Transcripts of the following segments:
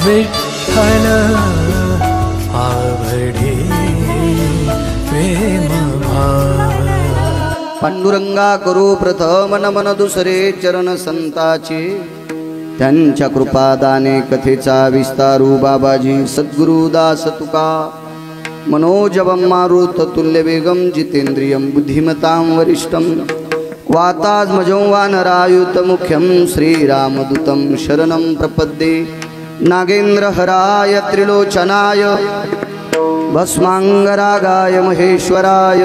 विठ्ठल आवडे प्रेम भाव। पांडुरंगा करू प्रथम नमन दुसरे चरण संताचे, त्यांच्या कृपादाने कथेचा विस्तारू बाबाजी सद्गुरु दास तुका। मनोजवं मारुत तुल्य वेगं जितेंद्रियं बुद्धिमतां वरिष्ठं वातात्मजं वानरायुत मुख्यं श्रीरामदूतं शरणं प्रपद्ये। नागेन्द्रहराय त्रिलोचनाय भस्मांगरागाय महेश्वराय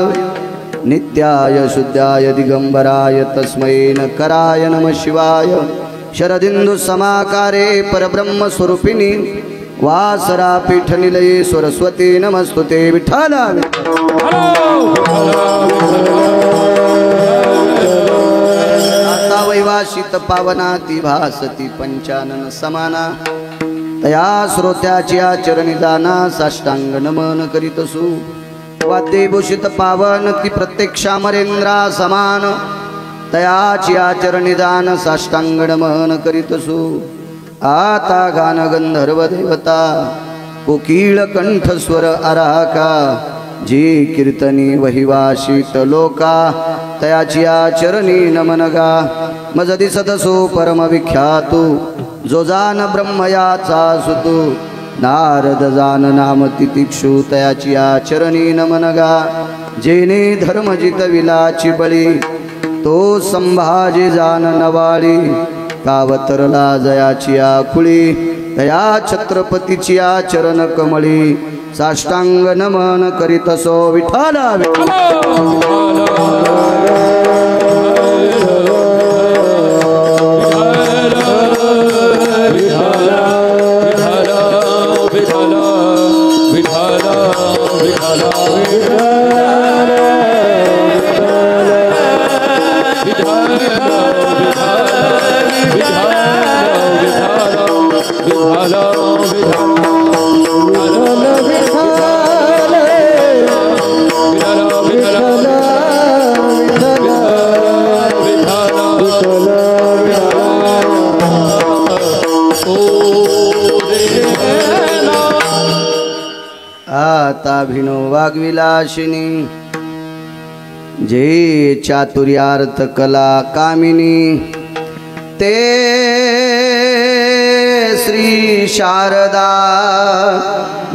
नित्याय शुद्धाय दिगंबराय तस्मै नकराय नमः शिवाय। शरदिंदु समाकारे परब्रह्म स्वरूपिणी वासरा पीठ निलये सरस्वती नमस्तुते। विठ्ठल आता वैवासित पावनाती भासती पंचानन समाना, तया श्रोत्याची आचरणी दाना साष्टांग नमन करीतसु। वाद्यभूषित पावन ती प्रत्यक्षामरेंद्रा समान, तयाची आचरणी दान साष्टांग नमन करीतसु। आता गान गंधर्व देवता कोकिळ कंठस्वर अराका, जी कीर्तनी वहिवाशित लोका तयाची आचरणी नमनगा। मज दिसतसो परम विख्यातू जो जान ब्रह्मयाचा सुतू, नारद जान नाम तितिक्षु तयाची आचरणी नमनगा। जेने धर्म जितविलाची बळी तो संभाजी जान नवाळी, कावतरला जयाची आकुळी तया छत्रपतीची आचरण कमळी। साष्टांग नमन करीतसो विठ्ठल भिनो वाग्विलासिनी, जे चातुर्यार्थ कला कामिनी, ते श्री शारदा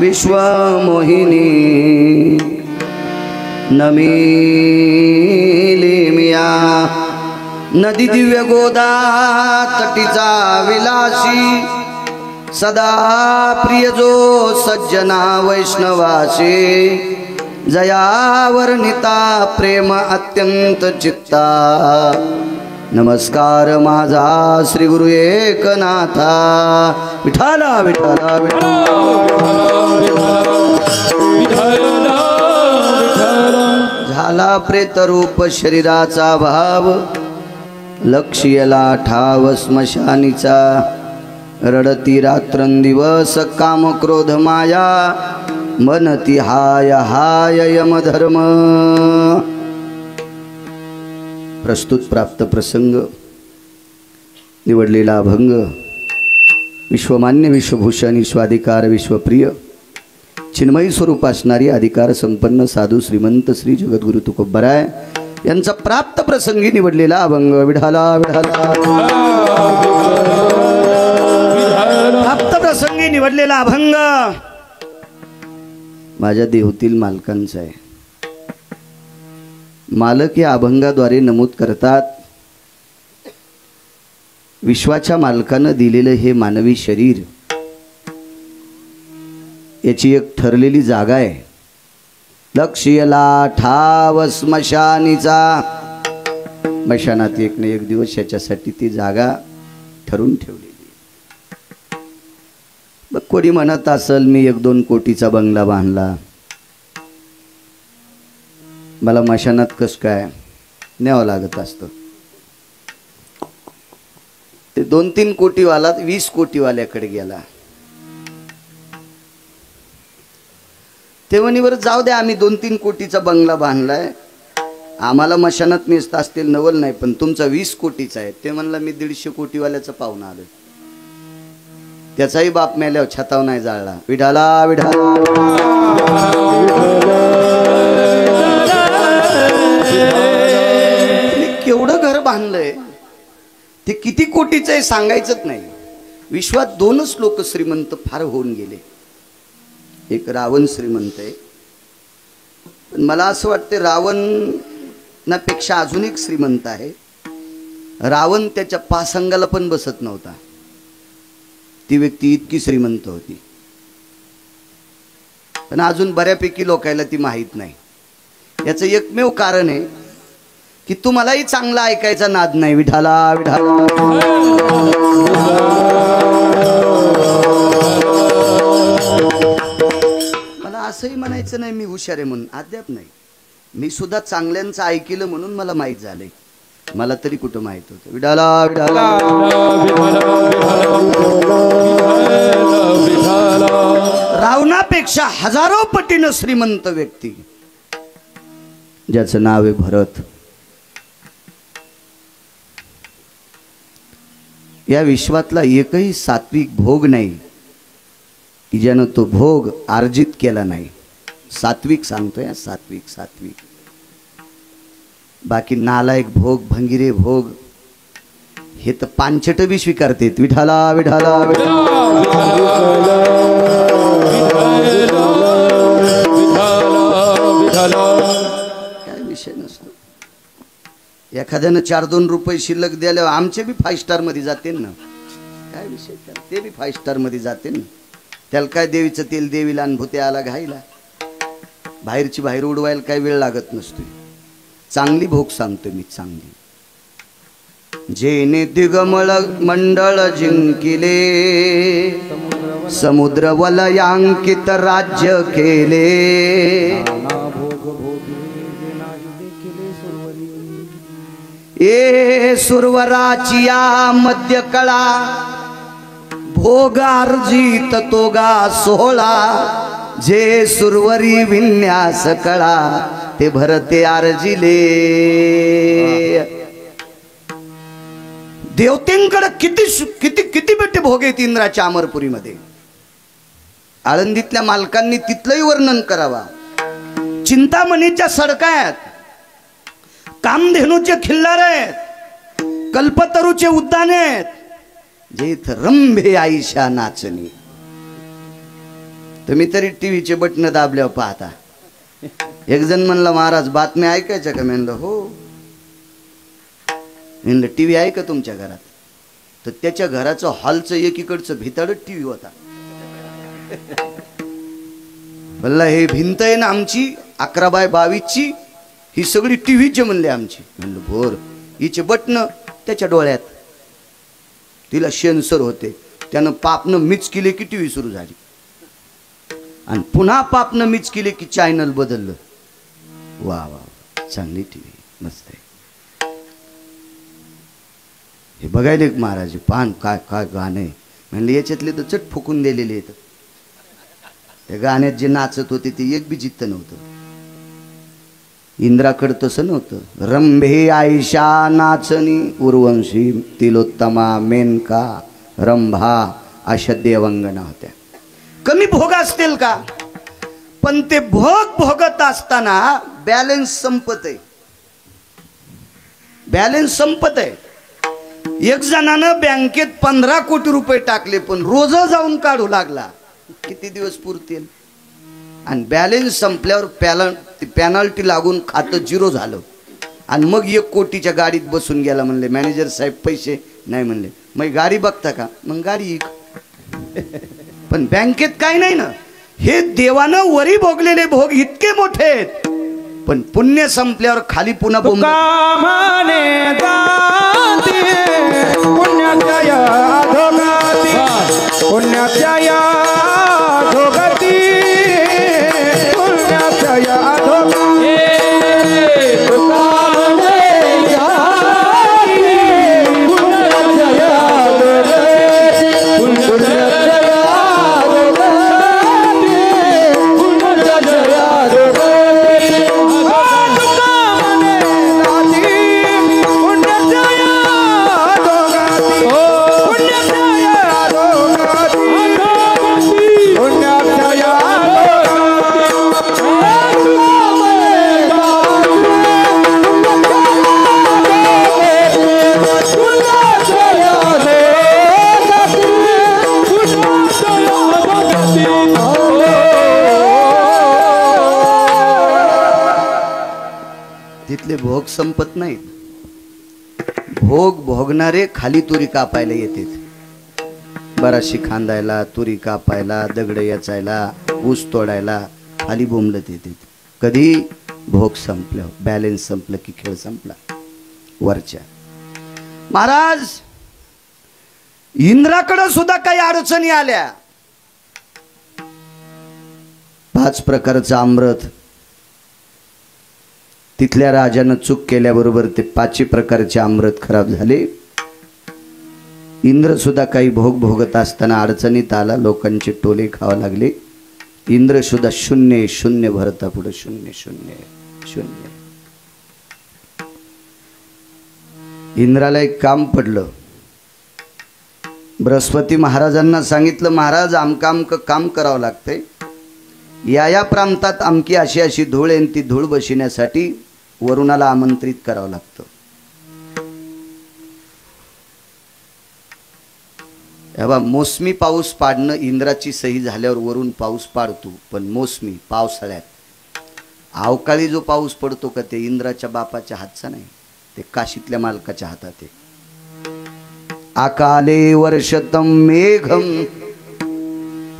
विश्वमोहिनी। नमिली मिया नदी दिव्य गोदा तटीचा विलासी, सदा प्रिय जो सज्जना वैष्णवासे। जयावर्णिता प्रेम अत्यंत चित्ता, नमस्कार माझा श्री गुरु एकनाथा। विठ्ठल विठ्ठल झाला प्रेतरूप शरीराचा भाव, लक्ष्यला ठाव स्मशानीचा। रडती रात्रंदिवस काम क्रोध माया, मनती हाय हाय यमधर्म। प्रस्तुत प्राप्त प्रसंग निवडलेला अभंग विश्वमान्य विश्वभूषण स्वाधिकार विश्वप्रिय चिन्मयी स्वरूप असणारी अधिकार संपन्न साधू श्रीमंत श्री जगद्गुरु तुकोबराय यांचा प्राप्त प्रसंगी निवडलेला अभंग। विढाला विढाला प्राप्त प्रसंगी निवडलेला अभंग माझ्या देहूतील मालकांचा आहे। मालक या अभंगाद्वारे नमूद करतात, विश्वाच्या मालकानं दिलेलं हे मानवी शरीर याची एक ठरलेली जागा आहे। लक्ष्यला ठाव स्मशानीचा, स्मशानात एक ना एक दिवस याच्यासाठी ती जागा ठरून ठेवलेली। मग कोणी म्हणत असेल मी 1-2 कोटीचा बंगला बांधला, मला मशानात कस काय न्यावं लागत असतं। ते 2-3 कोटीवाला 20 कोटीवाल्याकडे गेला, ते म्हणे बरं जाऊ द्या, आम्ही 2-3 कोटीचा बंगला बांधलाय, आम्हाला मशानात नेसत असतील नवल नाही, पण तुमचा 20 कोटीचा आहे। ते म्हणला मी 150 कोटीवाल्याचा पाहुणा आलो। त्याचाही बाप मेल्यावर छताव नाही जाळला. विठाला विठाला केवढं घर बांधलंय ते किती कोटीचं आहे सांगायचंच नाही. विश्वात दोनच लोक श्रीमंत फार होऊन गेले. एक रावण श्रीमंत आहे, पण मला असं वाटतं रावणापेक्षा अजून एक श्रीमंत आहे. रावण त्याच्या पासंगाला पण बसत नव्हता. ती व्यक्ती इतकी श्रीमंत होती, पण अजून बऱ्यापैकी लोकांना ती माहीत नाही. याचं एकमेव कारण आहे की तुम्हालाही चांगला ऐकायचा नाद नाही. विठाला विठाला मला असंही म्हणायचं नाही मी हुशार आहे म्हणून, अद्याप नाही. मी सुद्धा चांगल्यांचं ऐकलं म्हणून मला माहीत झालंय. मला तरी कुठं माहित होतं. विठाला विठाला रावणापेक्षा हजारो पटीनं श्रीमंत व्यक्ती ज्याचं नाव आहे भरत. या विश्वातला एकही सात्विक भोग नाही की ज्यानं तो भोग अर्जित केला नाही. सात्विक सांगतोय, सात्विक सात्विक. बाकी नालायक भोग, भंगिरे भोग हे तर पांचट बी स्वीकारते. विठाला विठाला काय विषय नसतो. एखाद्यानं 4-2 रुपये शिल्लक द्यायला आमचे बी 5 स्टार मध्ये जाते ना. काय विषय, ते बी 5 स्टार मध्ये जाते ना. त्याला काय देवीचं तेल देवीला अनुभूती आला घायला. बाहेरची बाहेर उडवायला काय वेळ लागत नसतो. चांगली भोग सांगतो मी, चांगली. जेने दिगमळ मंडळ जिंकिले, समुद्र वलयांकित राज्य केले. ए सुरवराची या मध्य कळा, भोगार्जित तोगा सोहळा. जे सुरवरी विन्यास कळा, ते भरते आर्जिले. देवतेंकडे किती किती किती बेटे भोग आहेत इंद्राच्या अमरपुरीमध्ये. आळंदीतल्या मालकांनी तिथलंही वर्णन करावा. चिंतामणीच्या सडका आहेत, कामधेनूचे खिल्लार आहेत, कल्पतरूचे उद्यान आहेत, जे इथं रंभे आईशा नाचणी. तुम्ही तरी टीव्हीचे बटन दाबल्यावर पाहता. एक जण म्हणला महाराज बातम्या ऐकायच्या का? म्हणलं हो. म्हणलं टीव्ही आहे का तुमच्या घरात? तर त्याच्या घराचं हॉलचं एकीकडचं भिताडच टीव्ही होता. म्हणलं हे भिंत आहे ना आमची 11x22ची, ही सगळी टीव्हीचे म्हणले आमची. म्हणलं बोर. हिचे बटन त्याच्या डोळ्यात, तिला सेन्सर होते. त्यानं पापनं मिच केले की टीव्ही सुरू झाली, आणि पुन्हा पापनं मिच केले की चॅनल बदललं. वा वा, चांगली टीव्ही, मस्त आहे. हे बघायले महाराज पान काय काय गाणे. म्हणले याच्यातले तर चट फुकून दिलेले आहेत. त्या गाण्यात जे नाचत होते ते एक बी जित्त नव्हतं. इंद्राकडं तसं नव्हतं. रंभे आयशा नाचणी, उर्वंशी तिलोत्तमा मेनका रंभा अशा देवांगना होत्या. कमी भोग असतील का, पण ते भोग भोगत असताना बॅलन्स संपत आहे. बॅलन्स संपत आहे. एक जणानं बँकेत 15 कोटी रुपये टाकले, पण रोज जाऊन काढू लागला. किती दिवस पुरतील? आणि बॅलन्स संपल्यावर पेनल्टी लागून खातं 0 झालं. आणि मग 1 कोटीच्या गाडीत बसून गेला. म्हणले मॅनेजर साहेब पैसे नाही. म्हणले मग गाडी बघता का? मग गाडी. पण बँकेत काय नाही ना. हे देवानं वरी भोगलेले भोग इतके मोठे आहेत, पण पुण्य संपल्यावर खाली पुन्हा इंद्राचे भोग संपत नाहीत. भोग भोगणारे खाली तुरी कापायला येतात. बराशी खांदायला, तुरी कापायला, दगड याचायला, ऊस तोडायला खाली बोंबलत येतात. कधी भोग संपलं, बॅलन्स संपलं की खेळ संपला. वरच्या महाराज इंद्राकडे सुद्धा काही अडचणी आल्या. 5 प्रकारचं अमृत तिथल्या राजानं चूक केल्याबरोबर ते 5 प्रकारचे अमृत खराब झाले. इंद्र सुद्धा काही भोग भोगत असताना अडचणीत आला. लोकांचे टोले खावा लागले. इंद्र सुद्धा 0 0 भरता पुढे 0 0 0. इंद्राला एक काम पडलं. बृहस्पती महाराजांना सांगितलं, महाराज आमका काम करावं लागतंय. या प्रांतात आमकी अशी अशी धूळ आहे, ती धूळ बसविण्यासाठी वरुणाला आमंत्रित करावं लागतं. तेव्हा मोसमी पाऊस पाडणं इंद्राची सही झाल्यावर वरून पाऊस पाडतो. पण मोसमी पावसाळ्यात अवकाळी जो पाऊस पडतो का ते इंद्राच्या बापाच्या हातचा नाही, ते काशीतल्या मालकाच्या हातात आहे. अकाले वर्षतम मेघम,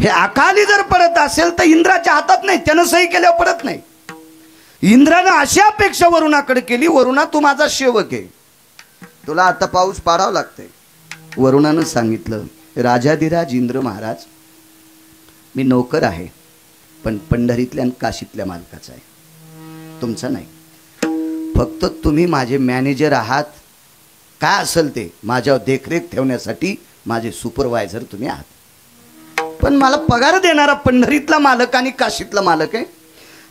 हे अकाली जर पडत असेल तर इंद्राच्या हातात नाही, त्यानं सही केल्यावर पडत नाही. इंद्रानं अशी अपेक्षा वरुणाकडे केली, वरुणा तू माझा सेवक आहे, तुला आता पाऊस पाडावा लागतंय. वरुणानं सांगितलं, राजाधिराज इंद्र महाराज, मी नौकर आहे, पण पंढरीतल्या आणि काशीतल्या मालकाचा आहे, तुमचा नाही. फक्त तुम्ही माझे मॅनेजर आहात, काय असेल ते माझ्यावर देखरेख ठेवण्यासाठी माझे सुपरवायझर तुम्ही आहात. पण मला पगार देणारा पंढरीतला मालक आणि काशीतला मालक आहे.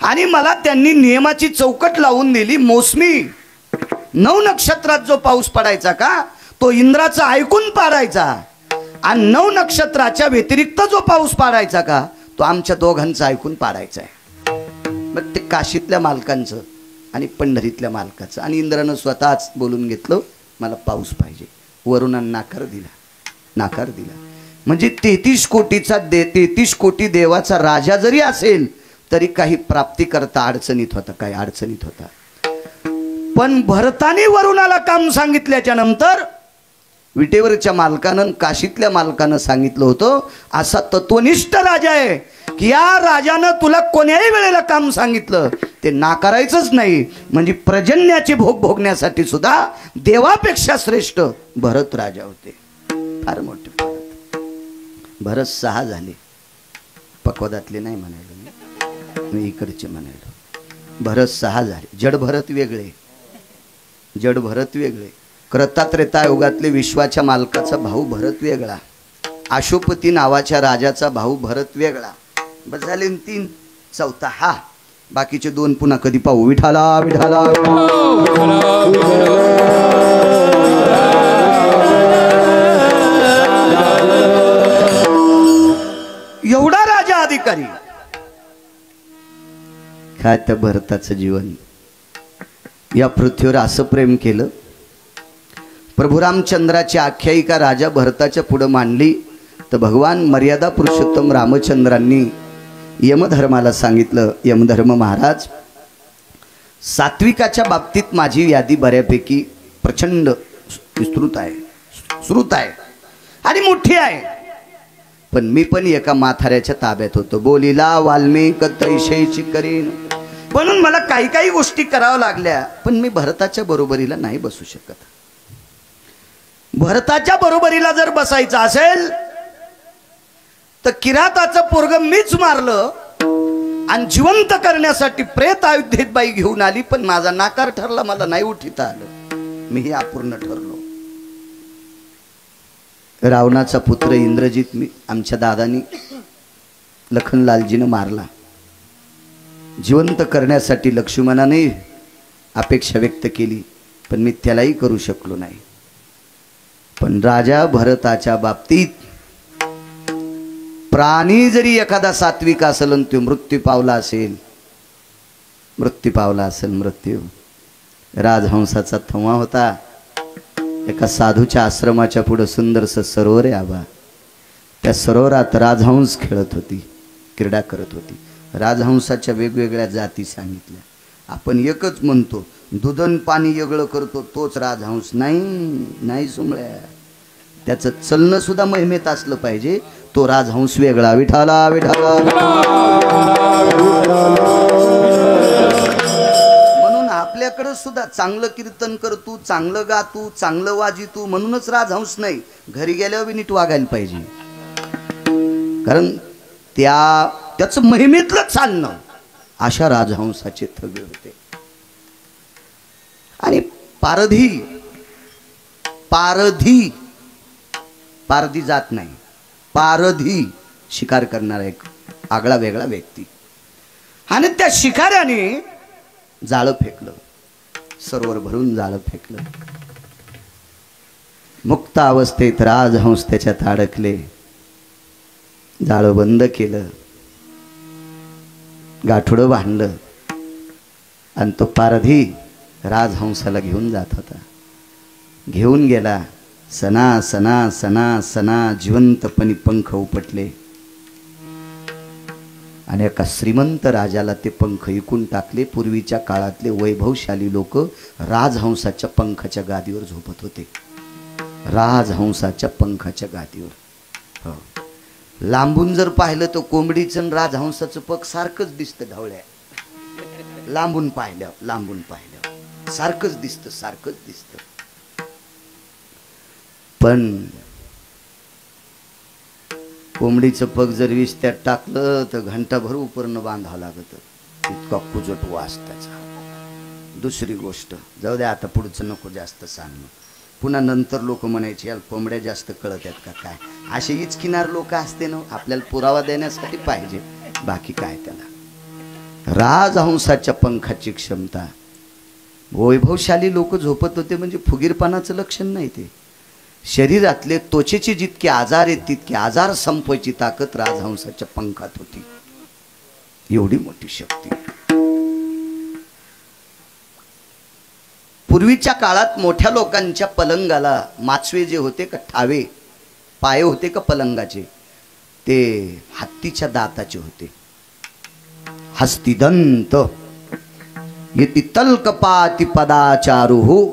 आणि मला त्यांनी नियमाची चौकट लावून दिली. मोसमी 9 नक्षत्रात जो पाऊस पडायचा का तो इंद्राचा ऐकून पाडायचा, आणि 9 नक्षत्राच्या व्यतिरिक्त जो पाऊस पाडायचा का तो आमच्या दोघांचा ऐकून पाडायचा आहे. मग ते काशीतल्या मालकांचं आणि पंढरीतल्या मालकाचं. आणि इंद्रानं स्वतःच बोलून घेतलं, मला पाऊस पाहिजे. वरुणानं नाकार दिला. म्हणजे 33 कोटीचा 33 कोटी देवाचा राजा जरी असेल तरी काही प्राप्ती करता अडचणीत होता. पण भरताने वरुणाला काम सांगितल्याच्या नंतर विटेवरच्या मालकानं काशीतल्या मालकानं सांगितलं होतं, असा तत्वनिष्ठ राजा आहे की या राजानं तुला कोण्याही वेळेला काम सांगितलं ते नाकारायचंच नाही. म्हणजे प्रजन्याचे भोग भोगण्यासाठी सुद्धा देवापेक्षा श्रेष्ठ भरत राजा होते. फार मोठे भरत 6 झाले. पक्वदातले नाही म्हणायलो मी इकडचे म्हणायलो. भरत 6 झाले. जड भरत वेगळे. क्रतात्रेता युगातले विश्वाच्या मालकाचा भाऊ भरत वेगळा, आशुपती नावाच्या राजाचा भाऊ भरत वेगळा. बस झाले 3. 4था हा. बाकीचे 2 पुन्हा कधी पाहू. विठाला विठाला एवढा राजा अधिकारी. काय त्या भरताचं जीवन. या पृथ्वीवर असं प्रेम केलं. प्रभू रामचंद्राची आख्यायिका राजा भरताच्या पुढे मांडली तर भगवान मर्यादा पुरुषोत्तम रामचंद्रांनी यमधर्माला सांगितलं, यमधर्म महाराज, सात्विकाच्या बाबतीत माझी यादी बऱ्यापैकी प्रचंड विस्तृत आहे आणि मोठी आहे. पण मी पण एका माथाऱ्याच्या ताब्यात होतो. बोलीला वाल्मिक तैशेची करीन, म्हणून मला काही गोष्टी कराव्या लागल्या. पण मी भरताच्या बरोबरीला नाही बसू शकत. भरताच्या बरोबरीला जर बसायचं असेल तर किराताचं पोरग मीच मारलं आणि जिवंत करण्यासाठी प्रेत अयोध्येत बाई घेऊन आली. पण माझा नाकार ठरला, मला नाही उठिता आलं, मीही अपूर्ण ठरलो. रावणाचा पुत्र इंद्रजित मी आमच्या दादानी लखनलालजीनं मारला. जिवंत करण्यासाठी लक्ष्मणाने अपेक्षा व्यक्त केली, पण मी त्यालाही करू शकलो नाही. पण राजा भरताच्या बाबतीत प्राणी जरी एखादा सात्विक असेल आणि तो मृत्यू पावला असेल मृत्यू. राजहंसाचा थवा होता. एका साधूच्या आश्रमाच्या पुढे सुंदरसं सरोवर आहे आबा. त्या सरोवरात राजहंस खेळत होती, क्रीडा करत होती. राजहंसाच्या वेगवेगळ्या जाती सांगितल्या. आपण एकच म्हणतो, दुधन पाणी वेगळं करतो तोच राजहंस नाही. नाही सुमळ्या, त्याचं चलणं सुद्धा महिमेत असलं पाहिजे. तो राजहंस वेगळा. विठाला विठाला. म्हणून आपल्याकडं सुद्धा चांगलं कीर्तन कर तू, चांगलं गा तू, चांगलं वाजी तू, म्हणूनच राजहंस नाही. घरी गेल्यावर नीट वागायला पाहिजे. कारण त्याचं महिमेतलं चालणं अशा राजहंसाचे थवे होते. आणि पारधी जात नाही, पारधी शिकार करणारा एक आगळा वेगळा व्यक्ती. आणि त्या शिकाऱ्याने जाळं फेकलं, सरोवर भरून जाळं फेकलं. मुक्त अवस्थेत राजहंस त्याच्यात अडकले. जाळं बंद केलं, गाठोडं बांधलं आणि तो पारधी राजहंसाला घेऊन जात होता. घेऊन गेला. सना सना सना सना जिवंतपणी पंख उपटले आणि एका श्रीमंत राजाला ते पंख विकून टाकले. पूर्वीच्या काळातले वैभवशाली लोक राजहंसाच्या पंखाच्या गादीवर झोपत होते. राजहंसाच्या पंखाच्या गादीवर. हो, लांबून जर पाहिलं तर कोंबडीचं राजहंसाचं पग सारखंच दिसतं. ढवळ्या लांबून पाहिलं सारखंच दिसतं. पण कोंबडीचं पग जर विस्त्यात टाकलं तर घंटाभर उपरनं बांधावं लागत. इतका कुजट वास त्याचा. दुसरी गोष्ट जाऊ द्या, आता पुढचं नको जास्त सांगणं. पुन्हा नंतर लोक म्हणायचे याला कोंबड्या जास्त कळत आहेत का काय. असे इचकिनार लोक असते ना, आपल्याला पुरावा देण्यासाठी पाहिजे, बाकी काय त्याला. राजहंसाच्या पंखाची क्षमता. वैभवशाली लोक झोपत होते म्हणजे फुगीरपणाचं लक्षण नाही. ते शरीरातले त्वचेचे जितके आजार आहेत तितके आजार संपवायची ताकद राजहंसाच्या पंखात होती. एवढी मोठी शक्ती. पूर्वीच्या काळात मोठ्या लोकांच्या पलंगाला माचवे जे होते का, ठावे पाय होते का पलंगाचे, ते हत्तीच्या दाताचे होते. हस्तिदंत येती तल्कपाती पदाचारुहु.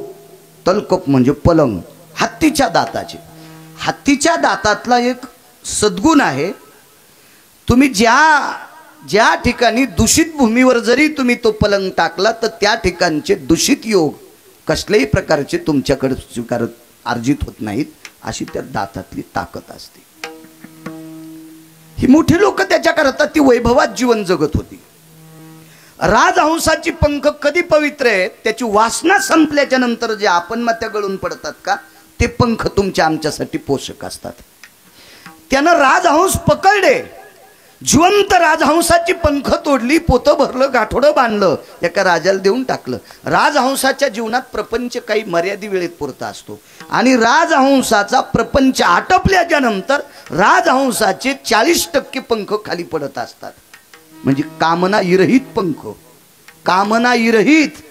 तल्कप म्हणजे पलंग. हत्तीच्या दाताचे. हत्तीच्या दातातला एक सद्गुण आहे. तुम्ही ज्या ठिकाणी दूषित भूमीवर जरी तुम्ही तो पलंग टाकला तर त्या ठिकाणचे दूषित योग कसल्याही प्रकारचे तुमच्याकडे स्वीकारत अर्जित होत नाहीत. अशी त्या दातातली ताकद असते. ही मोठी लोक त्याच्या करता ती वैभवात जीवन जगत होती. राजहंसाची पंख कधी पवित्र आहेत, त्याची वासना संपल्याच्या नंतर जे आपण मात्या गळून पडतात का, ते पंख तुमच्या आमच्यासाठी पोषक असतात. त्यानं राजहंस पकडले. जिवंत राजहंसाची पंख तोडली, पोतं भरलं, गाठोडं बांधलं, एका राजाला देऊन टाकलं. राजहंसाच्या जीवनात प्रपंच काही मर्यादित वेळेत पुरता असतो. आणि राजहंसाचा प्रपंच आटपल्याच्या नंतर राजहंसाचे 40% पंख खाली पडत असतात. म्हणजे कामना विरहित पंख. कामना विरहित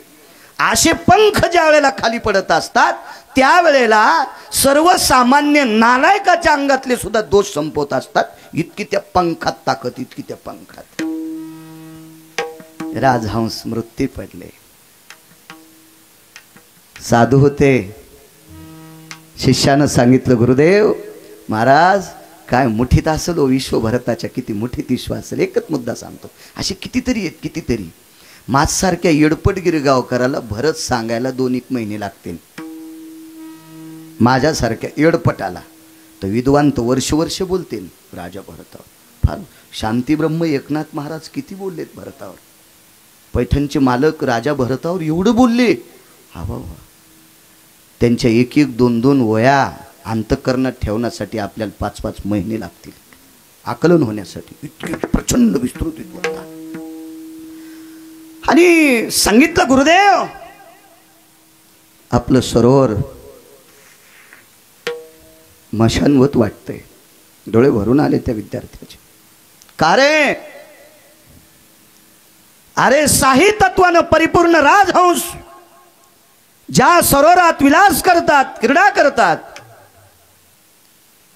असे पंख ज्या वेळेला खाली पडत असतात त्यावेळेला सर्वसामान्य नालायकाच्या अंगातले सुद्धा दोष संपवत असतात. इतकी त्या पंखात ताकद, इतकी त्या पंखात. राजहंस मृत्यू पडले. साधू होते. शिष्यानं सांगितलं, गुरुदेव महाराज काय मुठीत असेल ओ विश्व भरताच्या, किती मुठीत विश्व असेल. एकच मुद्दा सांगतो, असे कितीतरी आहेत, कितीतरी. माझ्यासारख्या येडपटगिरी गावकराला भरत सांगायला 2-1 महिने लागतील. माझ्यासारख्या येडपटाला तर विद्वान तर वर्ष बोलतील. राजा भरतावर फार शांतीब्रह्म एकनाथ महाराज किती बोललेत भरतावर. पैठणचे मालक राजा भरतावर एवढं बोलले. हा बाबा, त्यांच्या 1-1, 2-2 वया अंतःकरणात ठेवण्यासाठी आपल्याला 5-5 महिने लागतील आकलन होण्यासाठी. इतके प्रचंड विस्तृत बोलतात. आणि सांगितलं, गुरुदेव आपलं सरोवर मशानवत वाटतंय. डोळे भरून आले त्या विद्यार्थ्याचे. का रे? अरे साही तत्वानं परिपूर्ण राजहंस ज्या सरोवरात विलास करतात, क्रीडा करतात,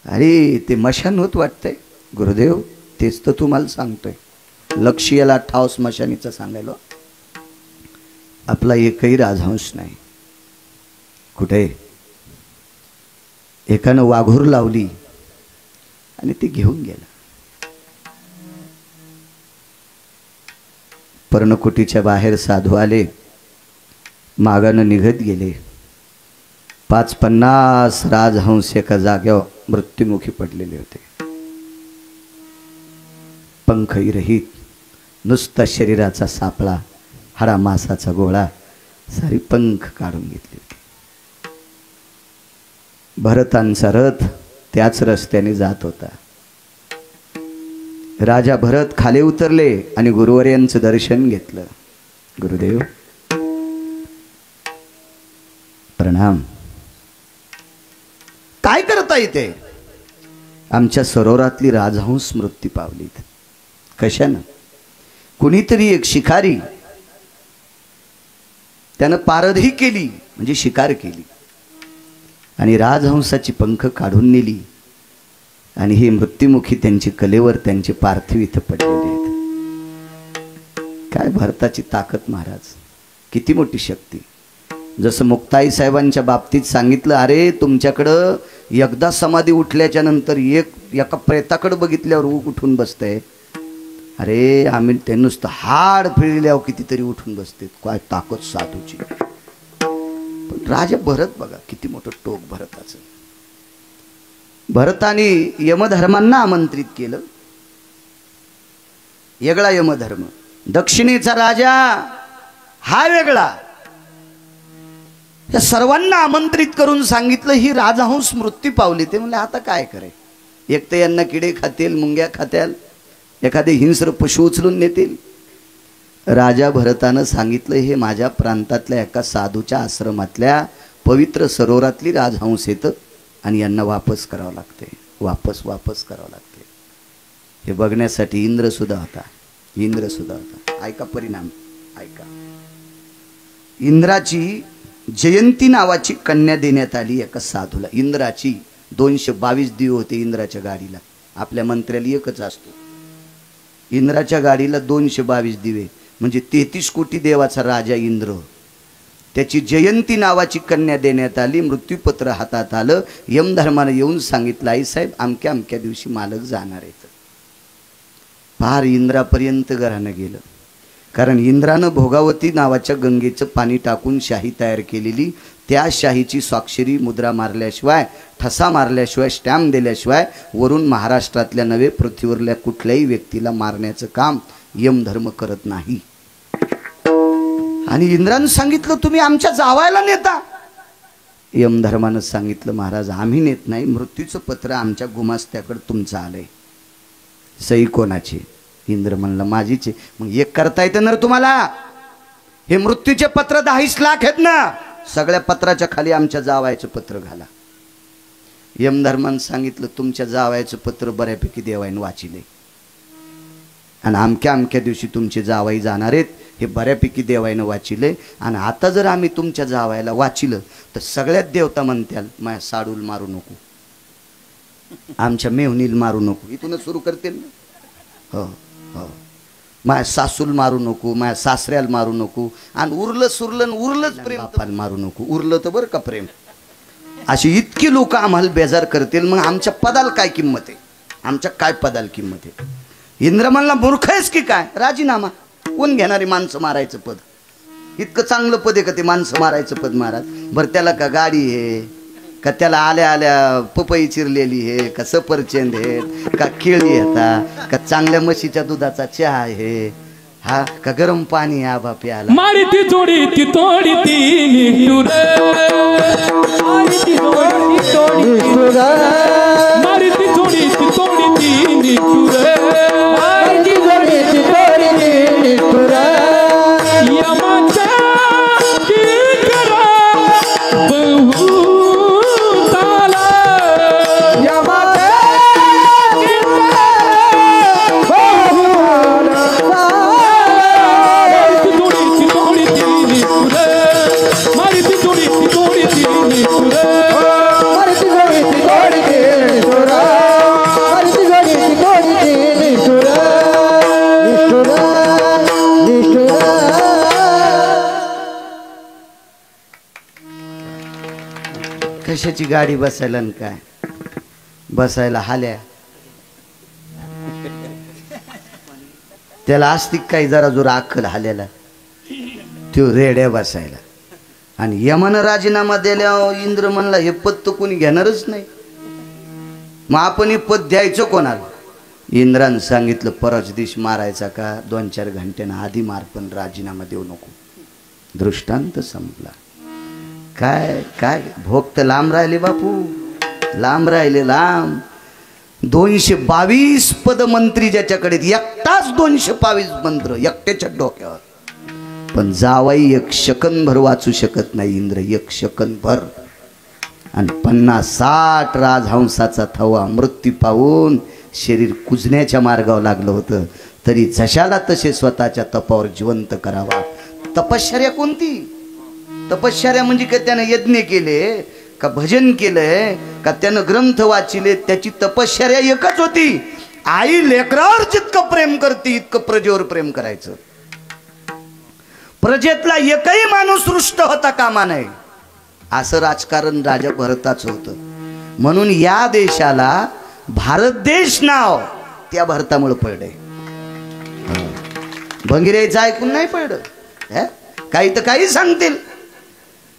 अरे ते मशानवत वाटतंय. गुरुदेव तेच तर तुम्हाला सांगतोय. लक्ष याला ठाव स्मशानीचं सांगायला. आपला एकही राजहंस नाही. कुठे? एकानं वाघूर लावली आणि ते घेऊन गेलं. पर्णकुटीच्या बाहेर साधू आले, मागानं निघत गेले. 50 राजहंस एका जाग्यावर मृत्युमुखी पडलेले होते. पंखही रहित, नुसता शरीराचा सापळा, हाडा मासाचा गोळा, सारी पंख काढून घेतली होती. भरतांचा रथ त्याच रस्त्याने जात होता. राजा भरत खाली उतरले आणि गुरुवर्यांचं दर्शन घेतलं. गुरुदेव प्रणाम. काय करता इथे? आमच्या सरोवरातली राजहंस मृत्यू पावलीत. कशानं? कुणीतरी एक शिकारी त्यानं पारधी केली, म्हणजे शिकार केली आणि राजहंसाची पंख काढून नेली आणि हे मृत्युमुखी त्यांची कलेवर त्यांचे पार्थिव इथं पडलेले आहेत. काय भरताची ताकद महाराज, किती मोठी शक्ती. जसं मुक्ताई साहेबांच्या बाबतीत सांगितलं, अरे तुमच्याकडं एकदा समाधी उठल्याच्या नंतर एका प्रेताकडे बघितल्यावर उठून बसतंय. अरे आम्ही ते नुसतं हाड फिरल्यावर कितीतरी उठून बसते. काय ताकद साधूची. पण राजा भरत बघा, किती मोठं टोक भरताचं. भरताने यमधर्मांना आमंत्रित केलं. वेगळा यमधर्म, दक्षिणेचा राजा हा वेगळा. या सर्वांना आमंत्रित करून सांगितलं ही राजहंस मृत्यू पावली. ते म्हणले आता काय करे, एक तर यांना किडे खातील, मुंग्या खात्याल, एखादे हिंस्र पशु उचलून नेतील. राजा भरतानं सांगितलं हे माझ्या प्रांतातल्या एका साधूच्या आश्रमातल्या पवित्र सरोवरातली राजहंस येतं आणि यांना वापस करावं लागते, वापस करावं लागते. हे बघण्यासाठी इंद्र सुद्धा होता. ऐका परिणाम, ऐका. इंद्राची जयंती नावाची कन्या देण्यात आली एका साधूला. इंद्राची 222 दिवे होते इंद्राच्या गाडीला. आपल्या मंत्र्याला एकच असतो. इंद्राच्या गाडीला 222 दिवे, म्हणजे 33 कोटी देवाचा राजा इंद्र. त्याची जयंती नावाची कन्या देण्यात आली. मृत्यूपत्र हातात आलं. यमधर्मानं येऊन सांगितलं, आई साहेब अमक्या अमक्या दिवशी मालक जाणार आहेत. फार इंद्रापर्यंत घरानं गेलं. कारण इंद्रानं भोगावती नावाच्या गंगेचं पाणी टाकून शाही तयार केलेली. त्या शाहीची स्वाक्षरी मुद्रा मारल्याशिवाय, ठसा मारल्याशिवाय, स्टॅम्प दिल्याशिवाय वरून महाराष्ट्रातल्या नव्हे पृथ्वीवरल्या कुठल्याही व्यक्तीला मारण्याचं काम यमधर्म करत नाही. आणि इंद्रानं सांगितलं तुम्ही आमच्या जावायला नेता. यमधर्मानं सांगितलं महाराज आम्ही नेत नाही, मृत्यूचं पत्र आमच्या गुमास्त्याकडे तुमचं आलंय. सही कोणाची? इंद्र म्हणला माझीचे. मग एक करता येतं ना तुम्हाला? हे मृत्यूचे पत्र 10 लाख आहेत ना, सगळ्या पत्राच्या खाली आमच्या जावायचं पत्र घाला. यमधर्मानं सांगितलं तुमच्या जावायचं पत्र बऱ्यापैकी देवाईन वाचिले आणि अमक्या अमक्या दिवशी तुमचे जावाई जाणार आहेत हे बऱ्यापैकी देवाईनं वाचिले. आणि आता जर आम्ही तुमच्या जावायला वाचिलं तर सगळ्यात देवता म्हणत्याल माझ्या साडूल मारू नको, आमच्या मेहुनील मारू नको. इथूनच सुरू करतील ना. हो हो, माझ्या सासूल मारू नको, माझ्या सासऱ्याला मारू नको, आणि उरलंच प्रेम बापाला मारू नको. उरलं तर बरं का प्रेम. अशी इतकी लोक आम्हाला बेजार करतील, मग आमच्या पदाला काय किंमत आहे? आमच्या काय पदाला किंमत आहे? इंद्र म्हणला मूर्ख आहेस की काय? राजीनामा. कोण घेणारी माणसं मारायचं पद? इतकं चांगलं पद आहे का ते माणसं मारायचं पद महाराज? बरं त्याला का गाडी आहे का, त्याला आल्या आल्या पपई चिरलेली आहे का, सफरचंद आहेत का, केळी येतात का, चांगल्या म्हशीच्या दुधाचा चहा आहे हा का, गरम पाणी आबा प्याला. मारिती जोडी ती तोडी ती निठुर, मारिती जोडी ती तोडी मारिती जोडी ती तोडी ती निठुर, मारिती जोडी ती तोडी ती निठुर. यमाचा किंकरा बहु ताला, यमाचा किंकरा बहु ताला. मारिती जोडी ती तोडी ती निठुर, मारिती जोडी ती तोडी ती निठुर, मारिती जोडी ती तोडी ती निठुर. कशाची गाडी बसायला न काय बसायला हाल्या त्याला असती काही जरा जो राखल हाल्याला तो रेड्या बसायला आणि यमन राजीनामा दिल्यावर इंद्र म्हणला हे पद तर कोणी घेणारच नाही मग आपण हे पद द्यायचं कोणाला इंद्रानं सांगितलं परच दिश मारायचा का 2-4 घंट्यानं आधी मार पण राजीनामा देऊ नको दृष्टांत संपला काय काय भोग तर लांब राहिले बापू लांब राहिले लांब 222 पदमंत्री ज्याच्याकडे एकटाच 222 मंत्र एकट्याच्या डोक्यावर पण जावाई 1 सेकंद भर वाचू शकत नाही इंद्र 1 सेकंद भर आणि 50-60 राजहंसाचा थवा मृत्यू पाहून शरीर कुजण्याच्या मार्गावर लागलं होतं तरी जशाला तसे स्वतःच्या तपावर जिवंत करावा तपश्चर्या कोणती तपश्चर्या म्हणजे का त्यानं यज्ञ केले का भजन केलंय का त्यानं ग्रंथ वाचिले त्याची तपश्चर्या एकच होती आई लेकरावर जितकं प्रेम करते इतकं प्रजेवर प्रेम करायचं प्रजेतला एकही माणूस रुष्ट होता कामा नये असं राजकारण राजा भरताच होतं म्हणून या देशाला भारत देश नाव त्या भरतामुळे पडलंय भंगिरायचं ऐकून नाही पडलं काही तर काही सांगतील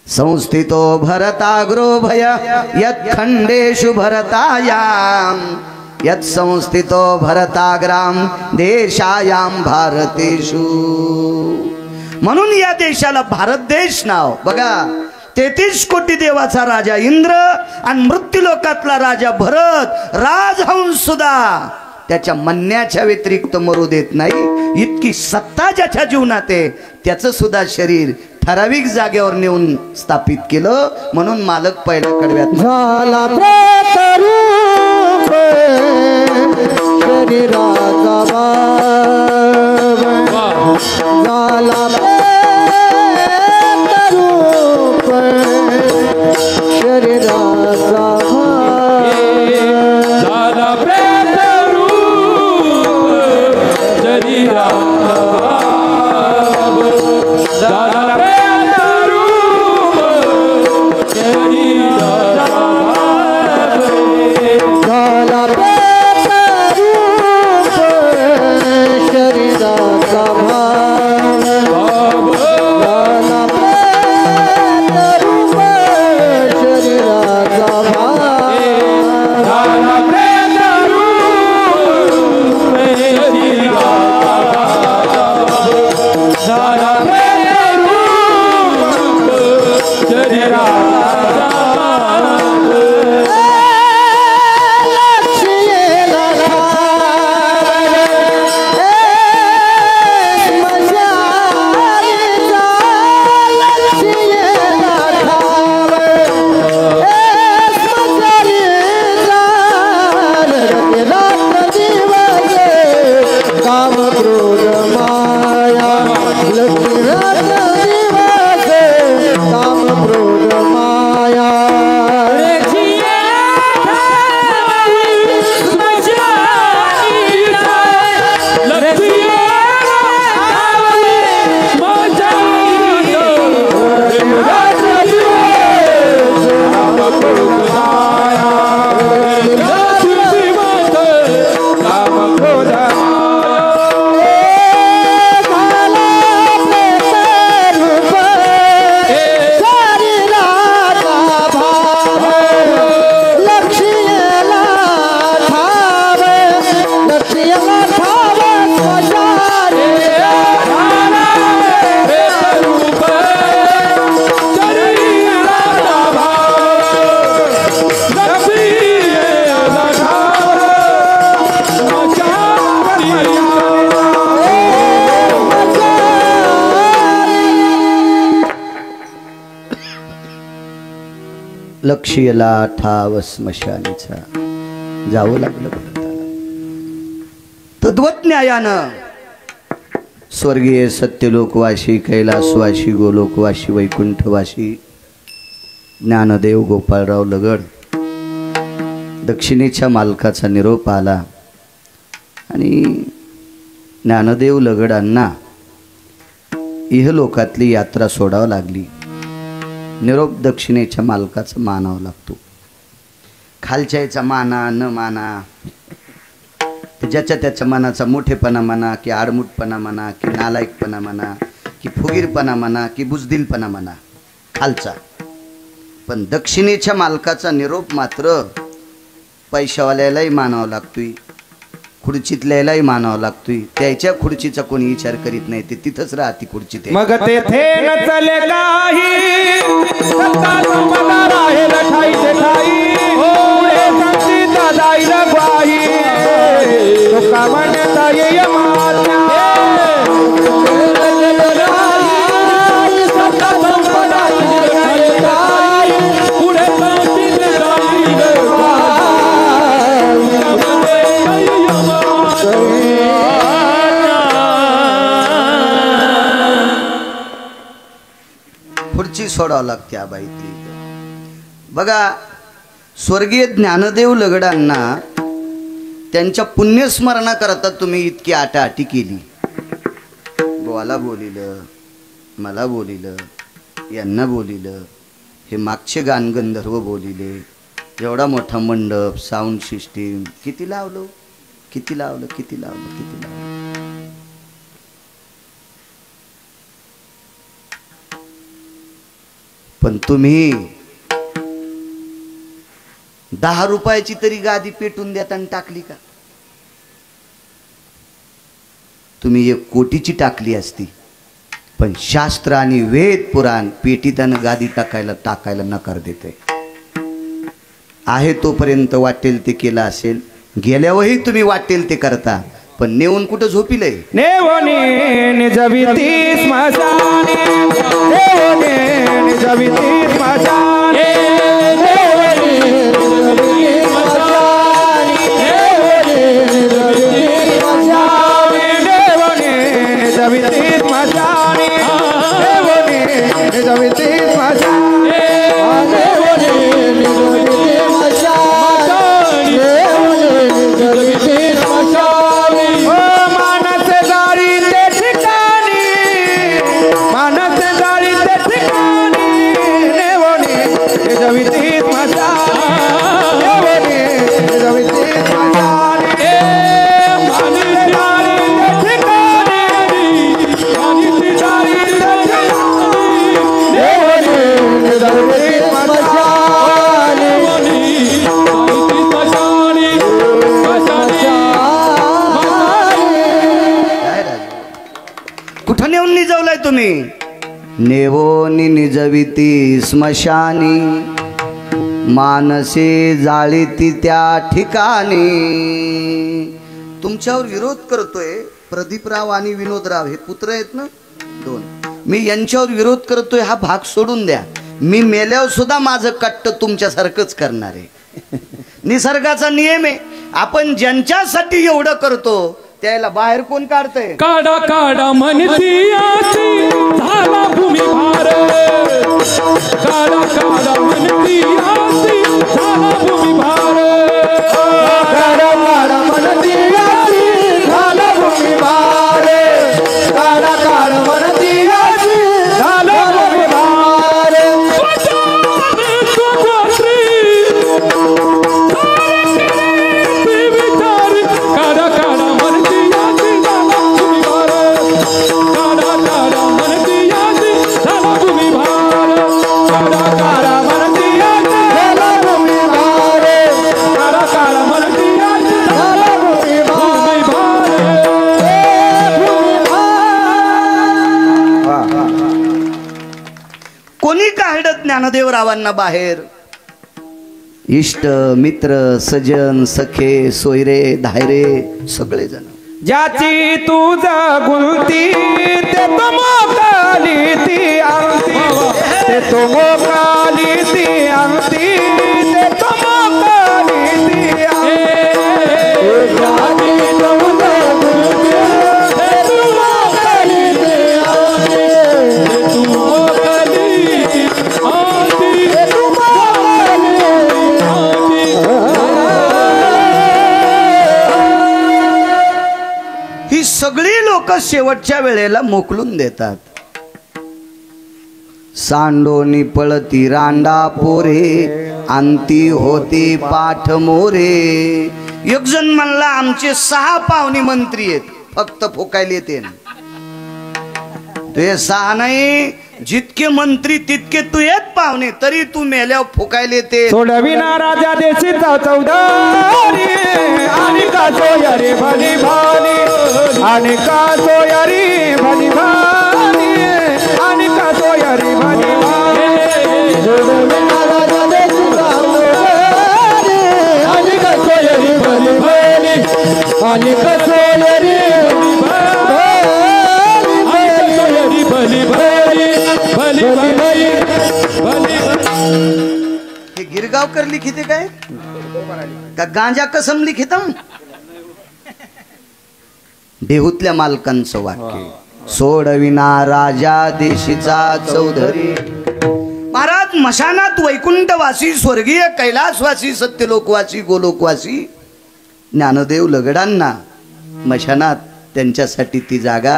संस्थितो भरताग्रो भया यत् खंडेषु भरतायाम यत् संस्थितो भरताग्राम देशायाम भारतेषु म्हणून या देशाला भारत देश नाव बघा 33 कोटी देवाचा राजा इंद्र आणि मृत्यूलोकातला राजा भरत राजहंस सुद्धा त्याच्या म्हणण्याच्या व्यतिरिक्त मरू देत नाही इतकी सत्ता ज्याच्या जीवनात आहे त्याचं सुद्धा शरीर ठराविक जागेवर नेऊन स्थापित केलं म्हणून मालक पहिल्या कडव्यात झाला प्रेतरूप शरीराचा झाला प्रेतरूप शरीराचा झाला प्रेतरूप शरीराचा झाला लक्ष्यला ठाव स्मशानीचा जावं लागलं भरताला तद्वज्ञायानं स्वर्गीय सत्यलोकवासी कैलासवासी गोलोकवासी वैकुंठवासी ज्ञानदेव गोपाळराव लगड दक्षिणेच्या मालकाचा निरोप आला आणि ज्ञानदेव लगडांना इहलोकातली यात्रा सोडावी लागली निरोप दक्षिणेच्या मालकाचा मानावा लागतो. खालच्याचा माना न माना, ज्याच्या त्याच्या मनाचा मोठेपणा म्हणा की आडमुठपणा म्हणा की नालायकपणा म्हणा की फुगीरपणा म्हणा की बुजदिलपणा म्हणा, खालचा. पण दक्षिणेच्या मालकाचा निरोप मात्र पैशावाल्यालाही मानावा लागतोय, खुर्चीतल्यालाही मानावा लागतोय. त्याच्या खुर्चीचा कोणी विचार करीत नाही, ते तिथंच राहते खुर्चीत. मग तेथे नचले काही सत्ताचं मला राहेल ठाई ते ठाई, पुढे संगीता जाईल ग्वाही, तुका म्हणता येय मात्या. खुर्ची सोडावं लागते आबाईतली. बघा, स्वर्गीय ज्ञानदेव लगडांना त्यांच्या पुण्यस्मरणाकरता तुम्ही इतकी आटाआटी केली. गोवाला बोलिलं, मला बोलिलं, यांना बोलिलं, हे मागचे गानगंधर्व बोलिले, एवढा मोठा मंडप, साऊंड सिस्टीम किती लावलं, किती लावलं, किती लावलं, किती लावलं. पण तुम्ही 10 रुपयाची तरी गादी पेटून देता आणि टाकली का? तुम्ही 1 कोटीची टाकली असती, पण शास्त्र आणि वेद पुराण पेटीताना गादी टाकायला नकार देते. आहे तोपर्यंत वाटेल ते केलं असेल, गेल्यावरही तुम्ही वाटेल ते करता, पण नेऊन कुठं झोपिलंय? नेवने निजविती स्मशाने, नेवने निजविती स्मशाने, नेवने निजविती स्मशाने, नेवने निजविती स्मशाने, नेवने निजविती स्मशाने, नेवने निजविती स्मशाने, नेवने निजविती स्मशाने, नेवने निजविती स्मशाने. मानस जाळी ते ठिकाणी, मानस जाळी ते ठिकाणी, नेवने निजविती स्मशाने, नेवने निजविती स्मशाने, मानस जाळी ते ठिकाणी, मानस जाळी ते ठिकाणी, नेवने निजविती स्मशाने, कुठं नेऊन निजवलाय तुम्ही? नेवोनी निजविती स्मशानी, मानसे जाळीती त्या ठिकाणी. तुमच्यावर विरोध करतोय प्रदीपराव आणि विनोदराव, हे पुत्र आहेत ना 2. मी यांच्यावर विरोध करतोय हा भाग सोडून द्या. मी मेल्यावर सुद्धा माझं कट्ट तुमच्यासारखंच करणार आहे. निसर्गाचा नियम आहे, आपण ज्यांच्यासाठी एवढं करतो त्याला बाहेर कोण काढतंय? काढा काढा म्हणती आती झाला भूमी भार, काढा काढा म्हणती आती झाला भूमी भार, काढा काढा म्हणती आती झाला भूमी भार, काढा काढा म्हणती आती झाला भूमी भार. काढा काढा म्हणती आती झाला भूमी भार, काढा काढा म्हणती आती झाला भूमी भार, काढा काढा म्हणती आती झाला भूमी भार, काढा काढा म्हणती आती झाला भूमी भार, भूमी भार. कोणी काढत ज्ञानदेवरावांना बाहेर? इष्ट मित्र सजन सखे सोयरे धायरे सगळेजण. ज्याची तुझा गुलती ते तो मोकाली ती अंगठी, ते तो मोकाली ती अंगठी, ते तो मोकाली ती अंगठी. ज्याची तुझा गुलती ते तो मोकाली ती अंगठी, ते तो मोकाली अंगठी, ते तो मोकाली सगळी लोक शेवटच्या वेळेला मोकलून देतात. सांडोनी पळती रांडा पोरे अंती होती पाठ मोरे. एक जण म्हणला आमचे 6 पाहुणे मंत्री आहेत फक्त फोकायला येते. ते 6 नाही जितके मंत्री तितके तू येत पाहुणे तरी तू मेल्यावर फुकायला येते. सोडविना राजा देशीचा चौधारी आणि का सोयरी भली भाली आणि का सोयरी भली भाली आणि का सोयरी भली भाली. सोडविना राजा देशीचा चौधारी आणि का सोयरी भली भाली आणि का सोयरी हे गिरगावकर लिखिते काय का गांजा कसम लिखितम. देहूतल्या मालकांचं वाक्य. सोडविना राजा देशीचा चौधरी. महाराज मशानात वैकुंठवासी स्वर्गीय कैलासवासी सत्यलोकवासी गोलोकवासी ज्ञानदेव लगडांना मशानात त्यांच्यासाठी ती जागा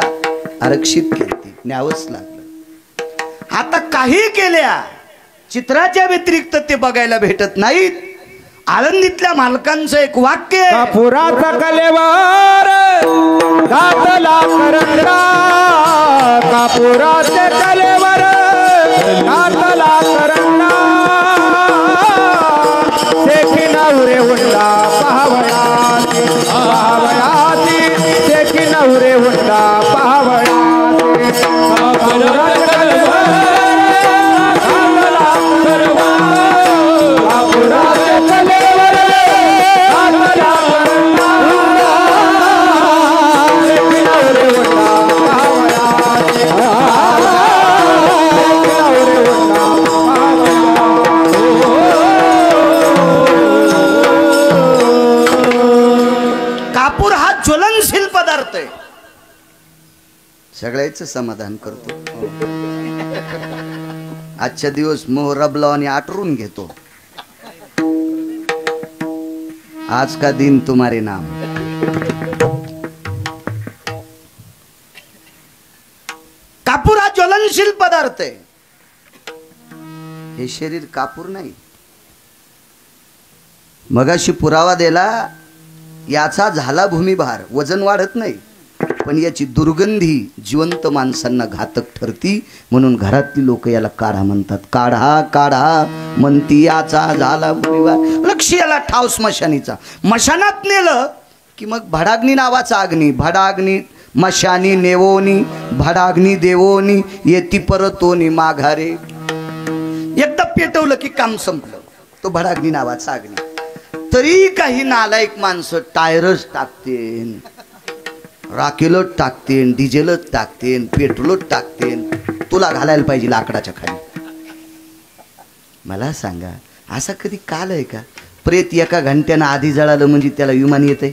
आरक्षित केली. न्यावंच लागलं. आता काही केल्या चित्राच्या व्यतिरिक्त ते बघायला भेटत नाहीत. आळंदीतल्या मालकांचं एक वाक्य. कापुराचा कलेवर घातला करंडा कापुराच्या कलेवर घातला करंडा शेकी नवरे हुंडा पाहावयाची पाहावयाची शेकी नवरे हुंडा पाहावयाची. ज्वलनशील पदार्थ आहे. सगळ्याचं समाधान करतो. आजच्या दिवस मोह रबला आणि आटरून घेतो. आज का दिन तुम्हारे नाम. कापूर हा ज्वलनशील पदार्थ आहे. हे शरीर कापूर नाही. मगाशी पुरावा दिला याचा झाला भूमिभार. वजन वाढत नाही पण याची दुर्गंधी जिवंत माणसांना घातक ठरती. म्हणून घरातली लोक याला काढा म्हणतात. काढा काढा म्हणती याचा झाला भूमिभार. लक्ष याला ठाव स्मशानीचा. मशानात नेलं की मग भडाग्नी नावाचा अग्नी. भडाग्नी मशानी नेवोनी भडाग्नी देवोनी येती परतोनी माघारे. एकदा पेटवलं की काम संपलं. तो भडाग्नी नावाचा अग्नी. तरी काही नालायक माणसं टायरच टाकतेन राकेलच टाकतेन डिझेलच टाकतेन पेट्रोलच टाकतेन. तुला घालायला पाहिजे लाकडाच्या खाली. मला सांगा असा कधी काल आहे का प्रेत एका घंट्यानं आधी जळालं म्हणजे त्याला विमान येतंय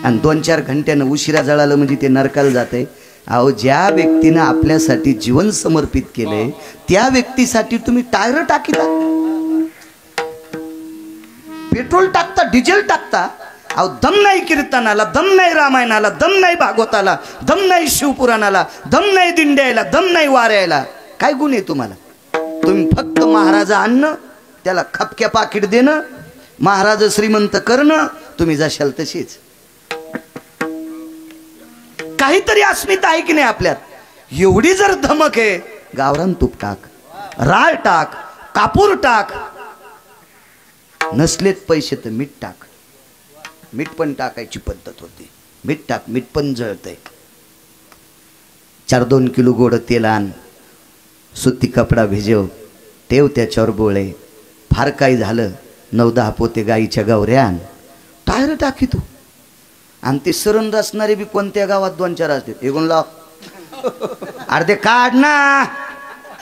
आणि 2-4 घंट्यानं उशिरा जळालं म्हणजे ते नरकाला जातंय. अहो ज्या व्यक्तीनं आपल्यासाठी जीवन समर्पित केलंय त्या व्यक्तीसाठी तुम्ही टायर टाकीता पेट्रोल टाकता डिझेल टाकता. अहो दम नाही कीर्तनाला दम नाही रामायणाला दम नाही भागवताला दम नाही शिवपुराणाला दम नाही दिंड्याला दम नाही वाऱ्याला. काय गुण आहे तुम्हाला. तुम्ही फक्त महाराज आणणं त्याला खपक्या पाकिट देणं महाराज श्रीमंत करणं. तुम्ही जशाल तशीच. काहीतरी अस्मिता आहे की नाही आपल्यात. एवढी जर धमक आहे गावरान तूप टाक राळ टाक कापूर टाक. नसलेत पैसे तर मीठ टाक. मीठ पण टाकायची पद्धत होती. मीठ टाक मीठ पण जळतंय. 4-2 किलो गोड तेल आण सुती कपडा भिजव ठेव त्याच्यावर बोळे. फार काही झालं 9-10 पोते गाईच्या गावऱ्या आण. टायर टाकी तू. आणि ते सरंद असणारे बी कोणत्या गावात 2-4 असते. एकूण लाव अर्धे काढ ना.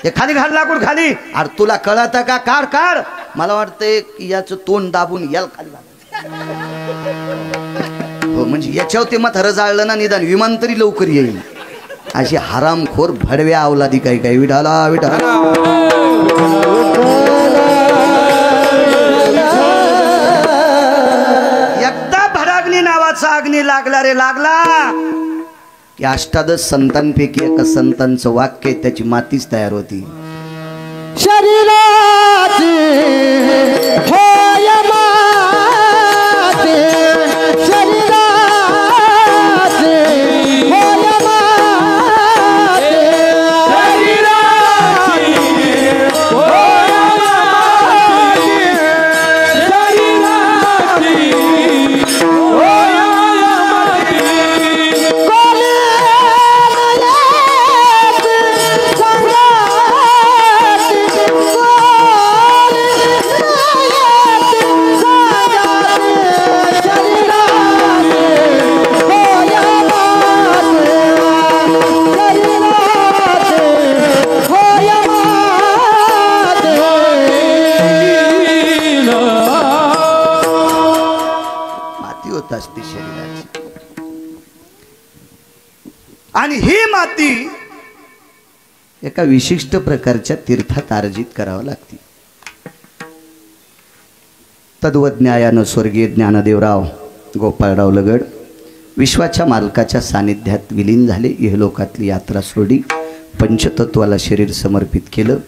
ते खाली घाल लाकूड खाली. अरे तुला कळत का. काढ काढ. मला वाटतंय याचं तोंड दाबून याला खाली हो म्हणजे याच्यावर ते म्हातारं जाळलं ना निदान विमान तरी लवकर येईल. अशी हरामखोर भडव्या अवलादी काही काही. विठाला विठाला. एकदा भडाग्नी नावाचा अग्नी लागला रे लागला. या 18 संतांपैकी एका संतांचं वाक्य त्याची मातीच तयार होती. शरीराची होय माती शरीराची होय माती माती होत असते शरीराची. आणि ही माती एका विशिष्ट प्रकारच्या तीर्थात अर्जित करावं लागते. तद्वज्ञायानं स्वर्गीय ज्ञानदेवराव गोपाळराव लगड विश्वाच्या मालकाच्या सानिध्यात विलीन झाले. इहलोकातली यात्रा सोडली, पंचतत्वाला शरीर समर्पित केलं.